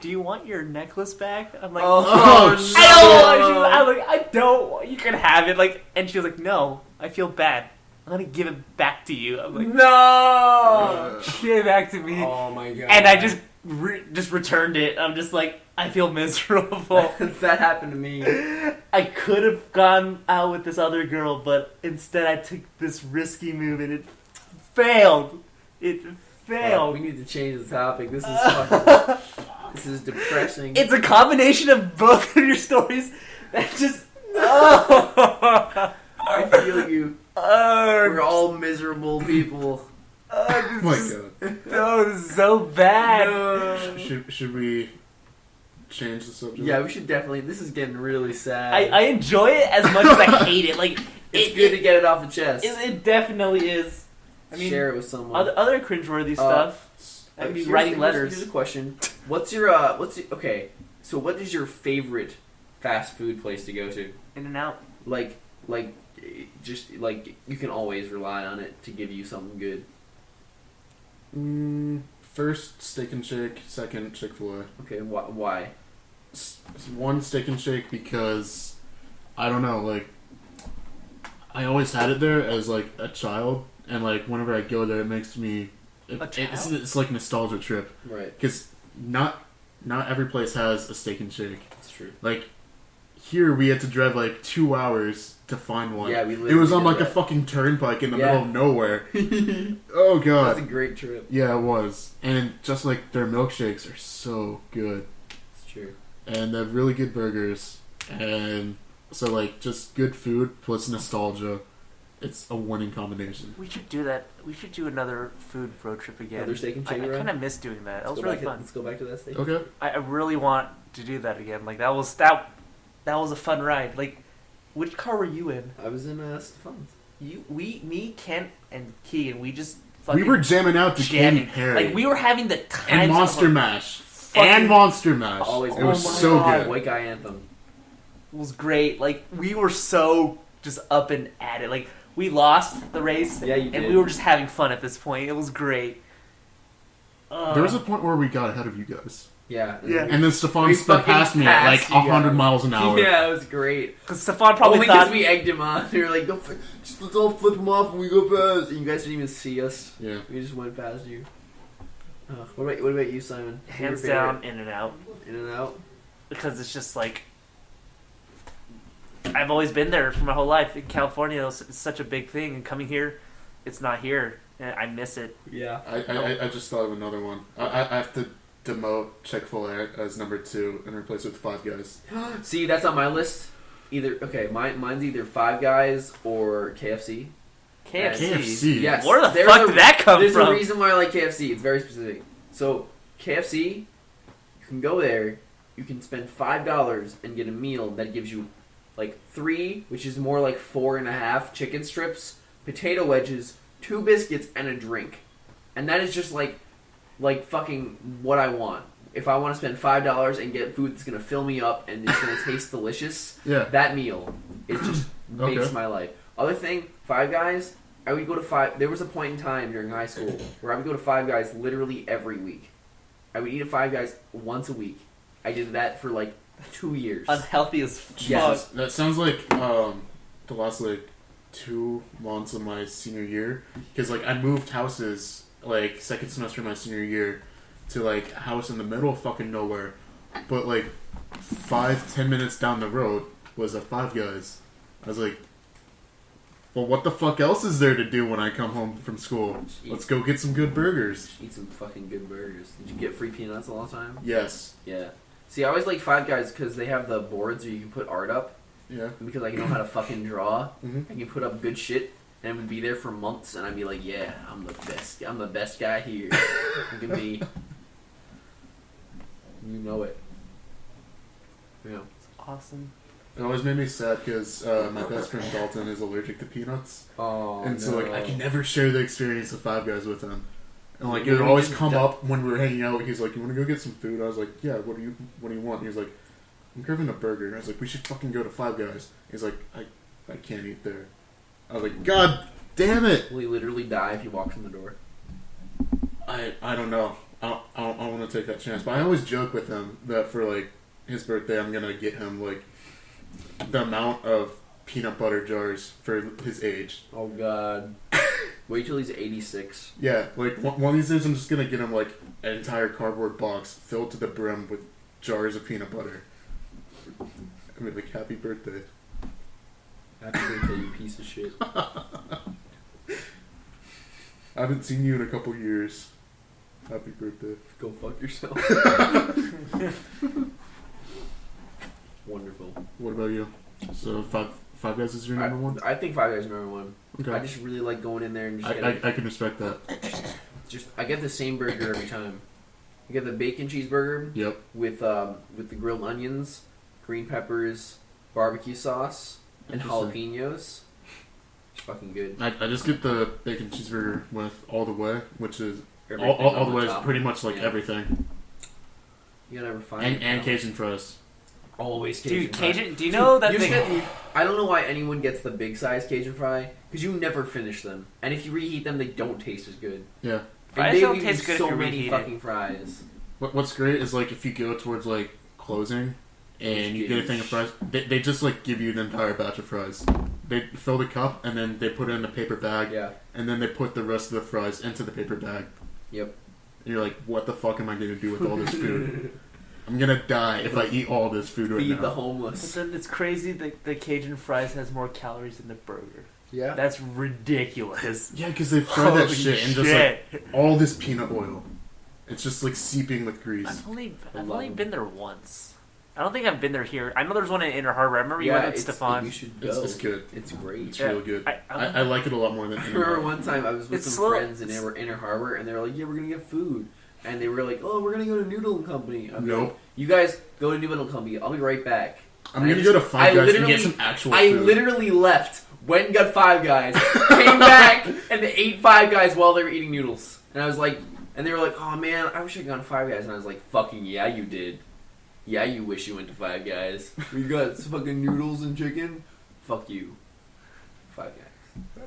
C: Do you want your necklace back? I'm like,
B: no.
C: I don't want, you can have it. Like, and she was like, no, I feel bad. I'm gonna give it back to you. I'm like,
B: no.
C: Give it back to me.
B: Oh my god.
C: And I just returned it. I'm just like, I feel miserable.
B: That happened to me.
C: I could have gone out with this other girl, but instead I took this risky move and it failed. It failed.
B: We need to change the topic. This is fucking. This is depressing.
C: It's a combination of both of your stories that just. Oh.
B: I feel you. We're all miserable people.
A: Oh my god.
C: Oh, this is so bad.
B: No.
A: Should we change the subject?
B: Yeah, we should definitely. This is getting really sad.
C: I enjoy it as much as I hate it. Like,
B: it's good to get it off the chest.
C: It definitely is. I mean,
B: share it with someone.
C: Other cringeworthy stuff. I mean, writing letters.
B: Here's a question. Okay, so what is your favorite fast food place to go to?
C: In-N-Out.
B: Like, just like you can always rely on it to give you something good.
A: First, Steak and Shake. Second, Chick-fil-A.
B: Okay, why?
A: One, Steak and Shake because, I don't know, like, I always had it there as, like, a child, and, like, whenever I go there, it makes me... It's like a nostalgia trip.
B: Right.
A: Because not every place has a Steak and Shake.
B: That's true.
A: Like, here we had to drive, like, 2 hours to find one.
B: Yeah,
A: it was on, like, a fucking turnpike in the middle of nowhere. Oh, God.
B: That's a great trip.
A: Yeah, it was. And just, like, their milkshakes are so good.
B: It's true.
A: And they have really good burgers. And so, like, just good food plus nostalgia. It's a winning combination.
C: We should do that. We should do another food road trip again.
B: Another Steak and Shake
C: I
B: ride?
C: kind of miss doing that. That was really fun.
B: Let's go back to that steak.
A: Okay.
C: I really want to do that again. Like, that was a fun ride. Like, which car were you in?
B: I was in Stefan's.
C: Me, Kent, and Keegan. We just fucking
A: We were jamming out to Katy
C: jamming.
A: Perry.
C: Like, we were having the time.
A: and Monster Mash. And Monster Mash.
B: Always.
A: It was
C: Oh my
A: so
C: God.
A: good.
B: White Guy Anthem.
C: It was great. Like, we were so just up and at it. Like, we lost the race.
B: Yeah, you
C: and
B: did.
C: we were just having fun at this point. It was great.
A: There was a point where we got ahead of you guys.
B: Yeah.
C: Yeah.
A: And then Stefan
B: We
A: sped
B: fucking
A: past me at like
B: passed you
A: 100
B: guys.
A: miles an hour.
B: Yeah, it was great.
C: Because Stefan probably
B: Only
C: thought...
B: because we egged him on. We were like, let's all flip him off when we go past. And you guys didn't even see us.
A: Yeah.
B: We just went past you. What about you, Simon?
C: hands
B: Your favorite?
C: down, In-N-Out.
B: In-N-Out?
C: Because it's just like... I've always been there for my whole life. In California, it's such a big thing. And coming here, it's not here. And I miss it.
B: Yeah.
A: I just thought of another one. I have to demote Chick-fil-A as number 2 and replace it with Five Guys.
B: See, that's on my list. Mine's either Five Guys or KFC.
A: KFC?
B: Yes.
C: Where the fuck did that come
B: There's
C: from?
B: a reason why I like KFC. It's very specific. So, KFC, you can go there, you can spend $5 and get a meal that gives you like 3, which is more like 4.5 chicken strips, potato wedges, 2 biscuits, and a drink. And that is just like fucking what I want. If I want to spend $5 and get food that's going to fill me up and it's going to taste delicious,
A: Yeah.
B: that meal, it just makes
A: Okay.
B: my life. Other thing, Five Guys, I would go to Five. There was a point in time during high school where I would go to Five Guys literally every week. I would eat at Five Guys once a week. I did that for like 2 years.
C: Unhealthy as fuck.
B: Yes.
A: That sounds like the last like 2 months of my senior year, because like I moved houses like second semester of my senior year to like a house in the middle of fucking nowhere, but like 5-10 minutes down the road was a Five Guys. I was like, well, what the fuck else is there to do when I come home from school? Let's go get some good burgers.
B: Eat some fucking good burgers. Did you get free peanuts all the time?
A: Yes.
B: Yeah. See, I always like Five Guys because they have the boards where you can put art up.
A: Yeah.
B: And because I know how to fucking draw,
A: Mm-hmm.
B: I can put up good shit, and I would be there for months, and I'd be like, yeah, I'm the best. I'm the best guy here. Look at me. You know it. Yeah.
C: It's awesome.
A: It always made me sad because my best friend Dalton is allergic to peanuts.
B: Oh,
A: And so, like, I can never share the experience of Five Guys with him. And, like, it
B: Maybe
A: would
B: we
A: always
B: can
A: come
B: du-
A: up when we were hanging out. He's like, you want to go get some food? I was like, yeah, what do you want? He was like, I'm craving a burger. I was like, we should fucking go to Five Guys. He's like, I can't eat there. I was like, God damn it!
B: Will he literally die if he walks in the door?
A: I don't know. I don't want to take that chance. But I always joke with him that for, like, his birthday, I'm going to get him, like, the amount of peanut butter jars for his age.
B: Oh, God. Wait till he's 86.
A: Yeah, like one of these days I'm just gonna get him like an entire cardboard box filled to the brim with jars of peanut butter. I mean, like, happy birthday.
B: Happy birthday, you piece of shit.
A: I haven't seen you in a couple years. Happy birthday.
B: Go fuck yourself. Wonderful.
A: What about you? So Five Guys is your number one?
B: I think Five Guys is number one.
A: Okay.
B: I just really like going in there and just
A: I can respect that.
B: I get the same burger every time. I get the bacon cheeseburger
A: Yep.
B: with the grilled onions, green peppers, barbecue sauce, and
A: Interesting.
B: jalapenos. It's fucking good.
A: I just get the bacon cheeseburger with all the way, which is
B: Everything
A: all
B: on
A: the way is
B: top.
A: pretty much like
B: Yeah.
A: everything,
B: You gotta never find
A: and Cajun fries.
B: Always Cajun
C: Dude,
B: fry.
C: Cajun, do you know that
B: You
C: thing?
B: just get- I don't know why anyone gets the big size Cajun fry, because you never finish them. And if you reheat them, they don't taste as good.
A: Yeah.
C: Fries
B: And they
C: don't
B: use
C: taste good if
B: so
C: you
B: many
C: reheat it.
B: fucking fries.
A: What's great is like if you go towards like closing and you get a thing of fries, they just like give you an entire batch of fries. They fill the cup and then they put it in a paper bag,
B: Yeah.
A: and then they put the rest of the fries into the paper bag.
B: Yep.
A: And you're like, what the fuck am I going to do with all this food? I'm going to die if I eat all this food right
B: Feed
A: now.
B: the
C: But
B: homeless.
C: then it's crazy that the Cajun fries has more calories than the burger.
B: Yeah.
C: That's ridiculous.
A: Yeah, because they fry that
C: Holy
A: shit and just like all this peanut oil. It's just like seeping with grease.
C: I've only
B: love
C: been there once. I don't think I've been there here. I know there's one in Inner Harbor. I remember you went with Stefan.
B: You should go.
A: It's good.
B: It's great.
A: It's
C: Yeah,
A: really good.
C: I
A: I like it a lot more than
B: I remember one time I was with
C: It's
B: some
C: slow-
B: friends in
C: it's-
B: Inner Harbor, and they were like, "Yeah, we're gonna get food," and they were like, "Oh, we're gonna go to Noodle and Company." I'm
A: Nope.
B: like, you guys go to Noodle and Company. I'll be right back.
A: I'm
B: And
A: going
B: I
A: to go to
B: just-
A: Five
B: I
A: Guys and
B: literally-
A: get some actual
B: I
A: food.
B: literally left, went and got Five Guys, came back, and they ate Five Guys while they were eating noodles. And I was like, and they were like, "Oh man, I wish I'd gone to Five Guys." And I was like, "Fucking yeah, you did. Yeah, you wish you went to Five Guys. We got some fucking noodles and chicken. Fuck you, Five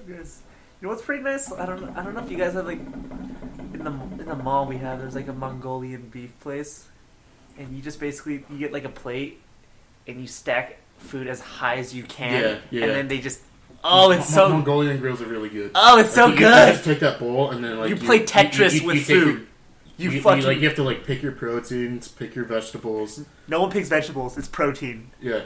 B: Guys."
C: You know what's pretty nice? I don't know if you guys have like in the mall we have there's like a Mongolian beef place, and you just basically you get like a plate and you stack food as high as you can,
A: Yeah.
C: and then they just it's so
A: Mongolian grills are really good.
C: it's so
A: Like, you
C: good.
A: just take that bowl and then like
C: You play Tetris with
A: take your-
C: food. You
A: you
C: fucking
A: like you have to like pick your proteins, pick your vegetables.
C: no one picks vegetables. It's protein,
A: Yeah.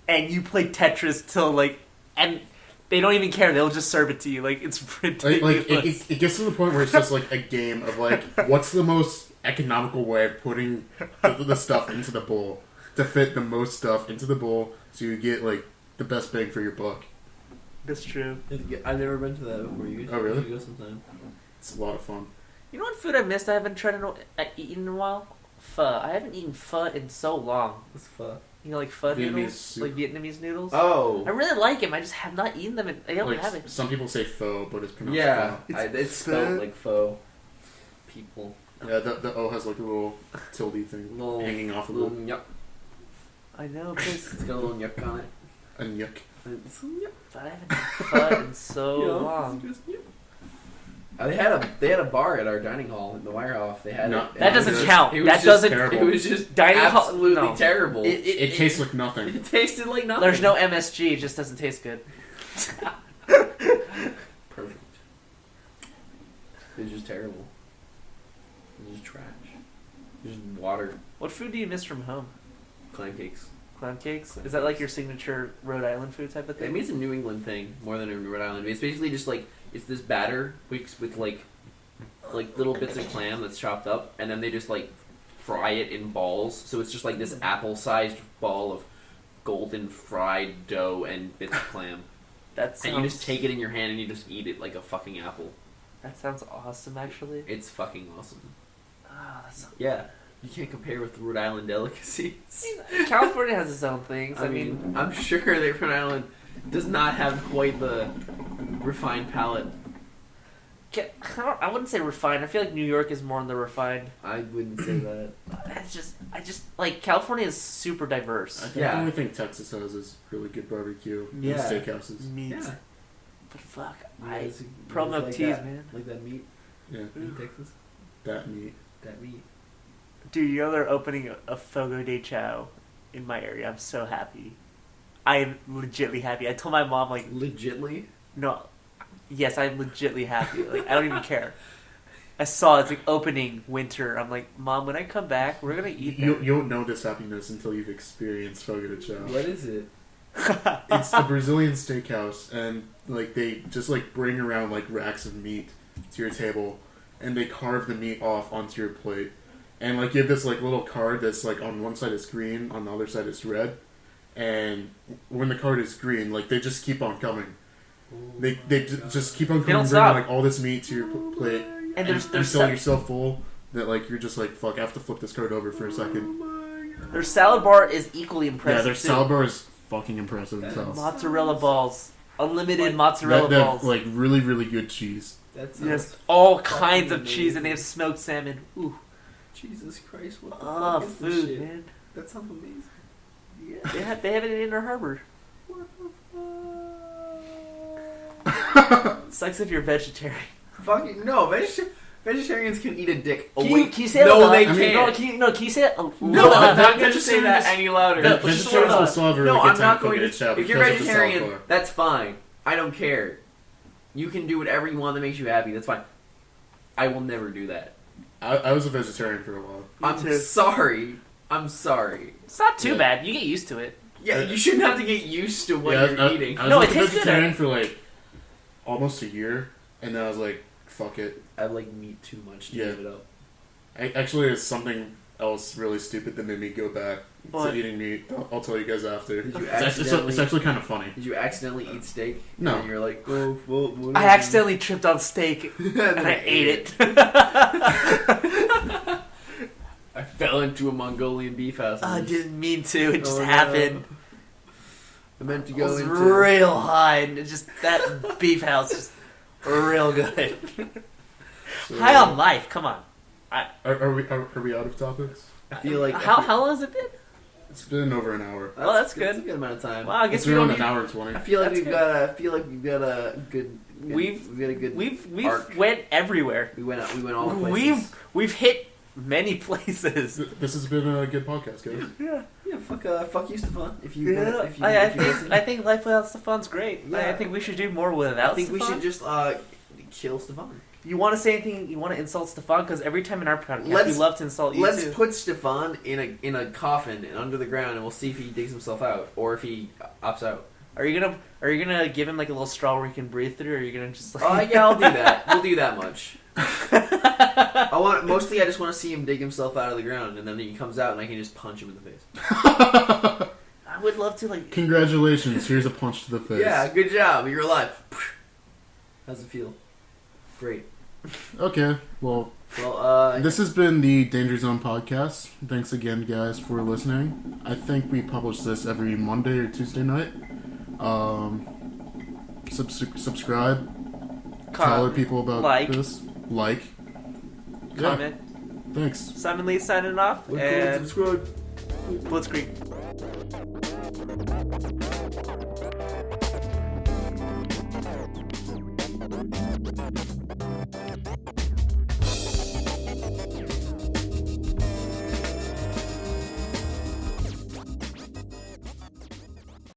C: and you play Tetris till like and. They don't even care. They'll just serve it to you. Like it's ridiculous.
A: Like it gets to the point where it's just like a game of like what's the most economical way of putting the stuff into the bowl to fit the most stuff into the bowl so you get like the best bang for your buck.
C: That's true.
B: I've never been to that before. You
A: Oh, really?
B: You should go sometime.
A: It's a lot of fun.
C: You know what food I missed? I haven't tried eaten in a while. Pho. I haven't eaten pho in so long.
B: What's pho?
C: You know, like pho
A: Vietnamese
C: noodles,
A: soup.
C: like Vietnamese noodles.
B: Oh.
C: I really like them. I just have not eaten them. I don't
A: Like
C: have it.
A: some people say pho, but it's pronounced
B: Yeah,
A: pho.
B: it's spelled like faux. People.
A: Yeah, the O has like a little tilde thing
B: Little,
A: hanging off of
B: little
A: it.
B: yuck.
C: I know, because
B: It's got a little yuck on it.
A: A yuck.
B: It's yuck.
C: But I haven't had fun in so long.
B: They had a bar at our dining hall in the Wirehouse. They had
A: No,
B: it.
C: That doesn't count.
B: It was
C: That
B: just
C: doesn't.
A: terrible.
B: It was just
C: Dining hall-
B: absolutely
C: no.
B: terrible.
A: It tastes like nothing.
B: It tasted like nothing.
C: There's no MSG. It just doesn't taste good.
B: Perfect. It was just terrible. It was just trash. Just water.
C: What food do you miss from home?
B: Clam cakes.
C: Clam cakes? Is that like your signature Rhode Island food type of
B: I
C: thing?
B: mean, it's a New England thing more than a Rhode Island. It's basically just like it's this batter with like little bits of clam that's chopped up, and then they just like fry it in balls. So it's just like this apple-sized ball of golden fried dough and bits of clam.
C: That sounds,
B: And you just take it in your hand and you just eat it like a fucking apple.
C: That sounds awesome, actually.
B: It's fucking awesome.
C: Ah, that sounds...
B: Yeah. You can't compare with Rhode Island delicacies.
C: California has its own things. I mean,
B: I'm sure that Rhode Island does not have quite the refined palate.
C: I wouldn't say refined. I feel like New York is more on the refined.
B: I wouldn't say that.
C: I just like California is super diverse.
A: I think
B: Yeah.
A: the only thing Texas has is really good barbecue and
B: Yeah.
A: steakhouses.
C: Meat.
B: Yeah.
C: But fuck,
B: Pro
C: milk teas, man.
B: Like that meat
A: Yeah,
B: in Texas.
A: that meat.
B: That meat.
C: Dude, you know they're opening a Fogo de Chao in my area. I'm so happy. I am legitly happy. I told my mom, like,
B: Legitly?
C: no, yes, I'm legitly happy. Like, I don't even care. I saw it's like opening winter. I'm like, Mom, when I come back, we're gonna eat
A: You
C: there.
A: won't know this happiness until you've experienced Fogo de Chao.
B: What is it?
A: It's a Brazilian steakhouse, and like they just like bring around like racks of meat to your table, and they carve the meat off onto your plate, and like you have this like little card that's like on one side it's green, on the other side it's red, and when the card is green, like they just keep on coming. They just keep on
C: They
A: coming,
C: don't
A: bringing
C: stop.
A: like all this meat to your plate,
C: And there's
A: until you're so full that like you're just like fuck. I have to flip this card over for a second.
C: their salad bar is equally impressive.
A: Yeah, their
C: too.
A: salad bar is fucking impressive.
B: That
A: themselves.
C: Mozzarella balls, unlimited
B: Like,
C: mozzarella
A: They have,
C: balls.
A: like really really good cheese.
B: That's
C: Yes, all kinds of cheese, and they have smoked salmon. Ooh,
B: Jesus Christ! What the
C: oh,
B: fuck is this
C: food,
B: shit?
C: man.
B: That sounds amazing.
C: Yeah, they have it in Inner Harbor.
B: What the
C: Sucks if you're vegetarian.
B: fuck? Fucking no, vegetarians can eat a dick. Oh
C: Can
B: wait,
C: you, can you say
B: no,
C: that?
B: they
C: I mean,
B: can't.
C: No, can you say it?
B: No, I'm not
A: Ve-
B: going to say that any louder.
C: No,
A: Vegetarians will still have a really
B: No,
A: good
B: I'm
A: time
B: not
A: cooking
B: going
A: at Chow
B: to. If you're
A: because of the salad
B: vegetarian,
A: bar.
B: that's fine. I don't care. You can do whatever you want that makes you happy. That's fine. I will never do that.
A: I was a vegetarian for a while.
B: I'm
C: too.
B: sorry. I'm sorry.
C: It's not too
A: Yeah.
C: bad. You get used to it.
B: Yeah, you shouldn't have to get used to what
A: Yeah,
B: you're eating.
A: I was
C: No,
A: like
C: it
A: a
C: tastes good.
A: vegetarian for like almost a year, and then I was like, fuck it.
B: I like meat too much to
A: Yeah.
B: give it up.
A: Actually, it's something else really stupid that made me go back
C: What?
A: to eating meat. I'll tell you guys after.
B: Did you
A: It's actually kind of funny.
B: Did you accidentally eat steak?
A: No.
B: And you're like, oh, well, what
C: I
B: is it?
C: accidentally tripped on steak
B: and
C: and I ate it.
B: I fell into a Mongolian beef house. and
C: I
B: just-
C: didn't mean to. It just
B: Oh, no.
C: happened.
B: I meant to
C: I
B: go
C: was
B: into.
C: real high, and it just that beef house is real good. High on life. Come on.
A: Are we out of topics?
B: I feel like
C: How long has it been?
A: It's been over an hour.
C: Well, that's
B: That's a
C: good.
B: good amount of time.
C: Well, I guess
A: It's
C: we
A: around
C: don't
A: an
C: need.
A: hour and 20.
B: I feel like
C: That's
B: we've
C: good.
B: got a. I feel like we've got a good.
C: We've
B: got a good.
C: We've
B: arc.
C: went everywhere.
B: We went all the places.
C: We've hit many places.
A: This has been a good podcast, guys.
B: Yeah, fuck you, Stefan. If you
C: Yeah,
B: if you,
C: I
B: if you
C: think
B: listen.
C: I think life without Stefan's great.
B: Yeah.
C: I think we should do more without.
B: I think we
C: Stefan.
B: should just kill Stefan.
C: You want to say anything? You want to insult Stefan? Because every time in our podcast, we
B: Let's-
C: love to insult you
B: Let's
C: too.
B: put Stefan in a coffin and under the ground, and we'll see if he digs himself out or if he opts out.
C: Are you gonna give him like a little straw where he can breathe through, or are you gonna just like?
B: Oh yeah, I'll do that. We'll do that much. I just want to see him dig himself out of the ground, and then he comes out, and I can just punch him in the face.
C: I would love to like.
A: Congratulations, here's a punch to the face.
B: Yeah, good job. You're alive. How's it feel? Great.
A: Okay, well,
B: Well,
A: this has been the Danger Zone podcast. Thanks again, guys, for listening. I think we publish this every Monday or Tuesday night. Subscribe. Tell other people about
C: like.
A: this. Like. Yeah,
C: Comment.
A: thanks.
C: Simon Lee signing off,
B: look cool and
C: and
B: subscribe.
C: Blitzkrieg.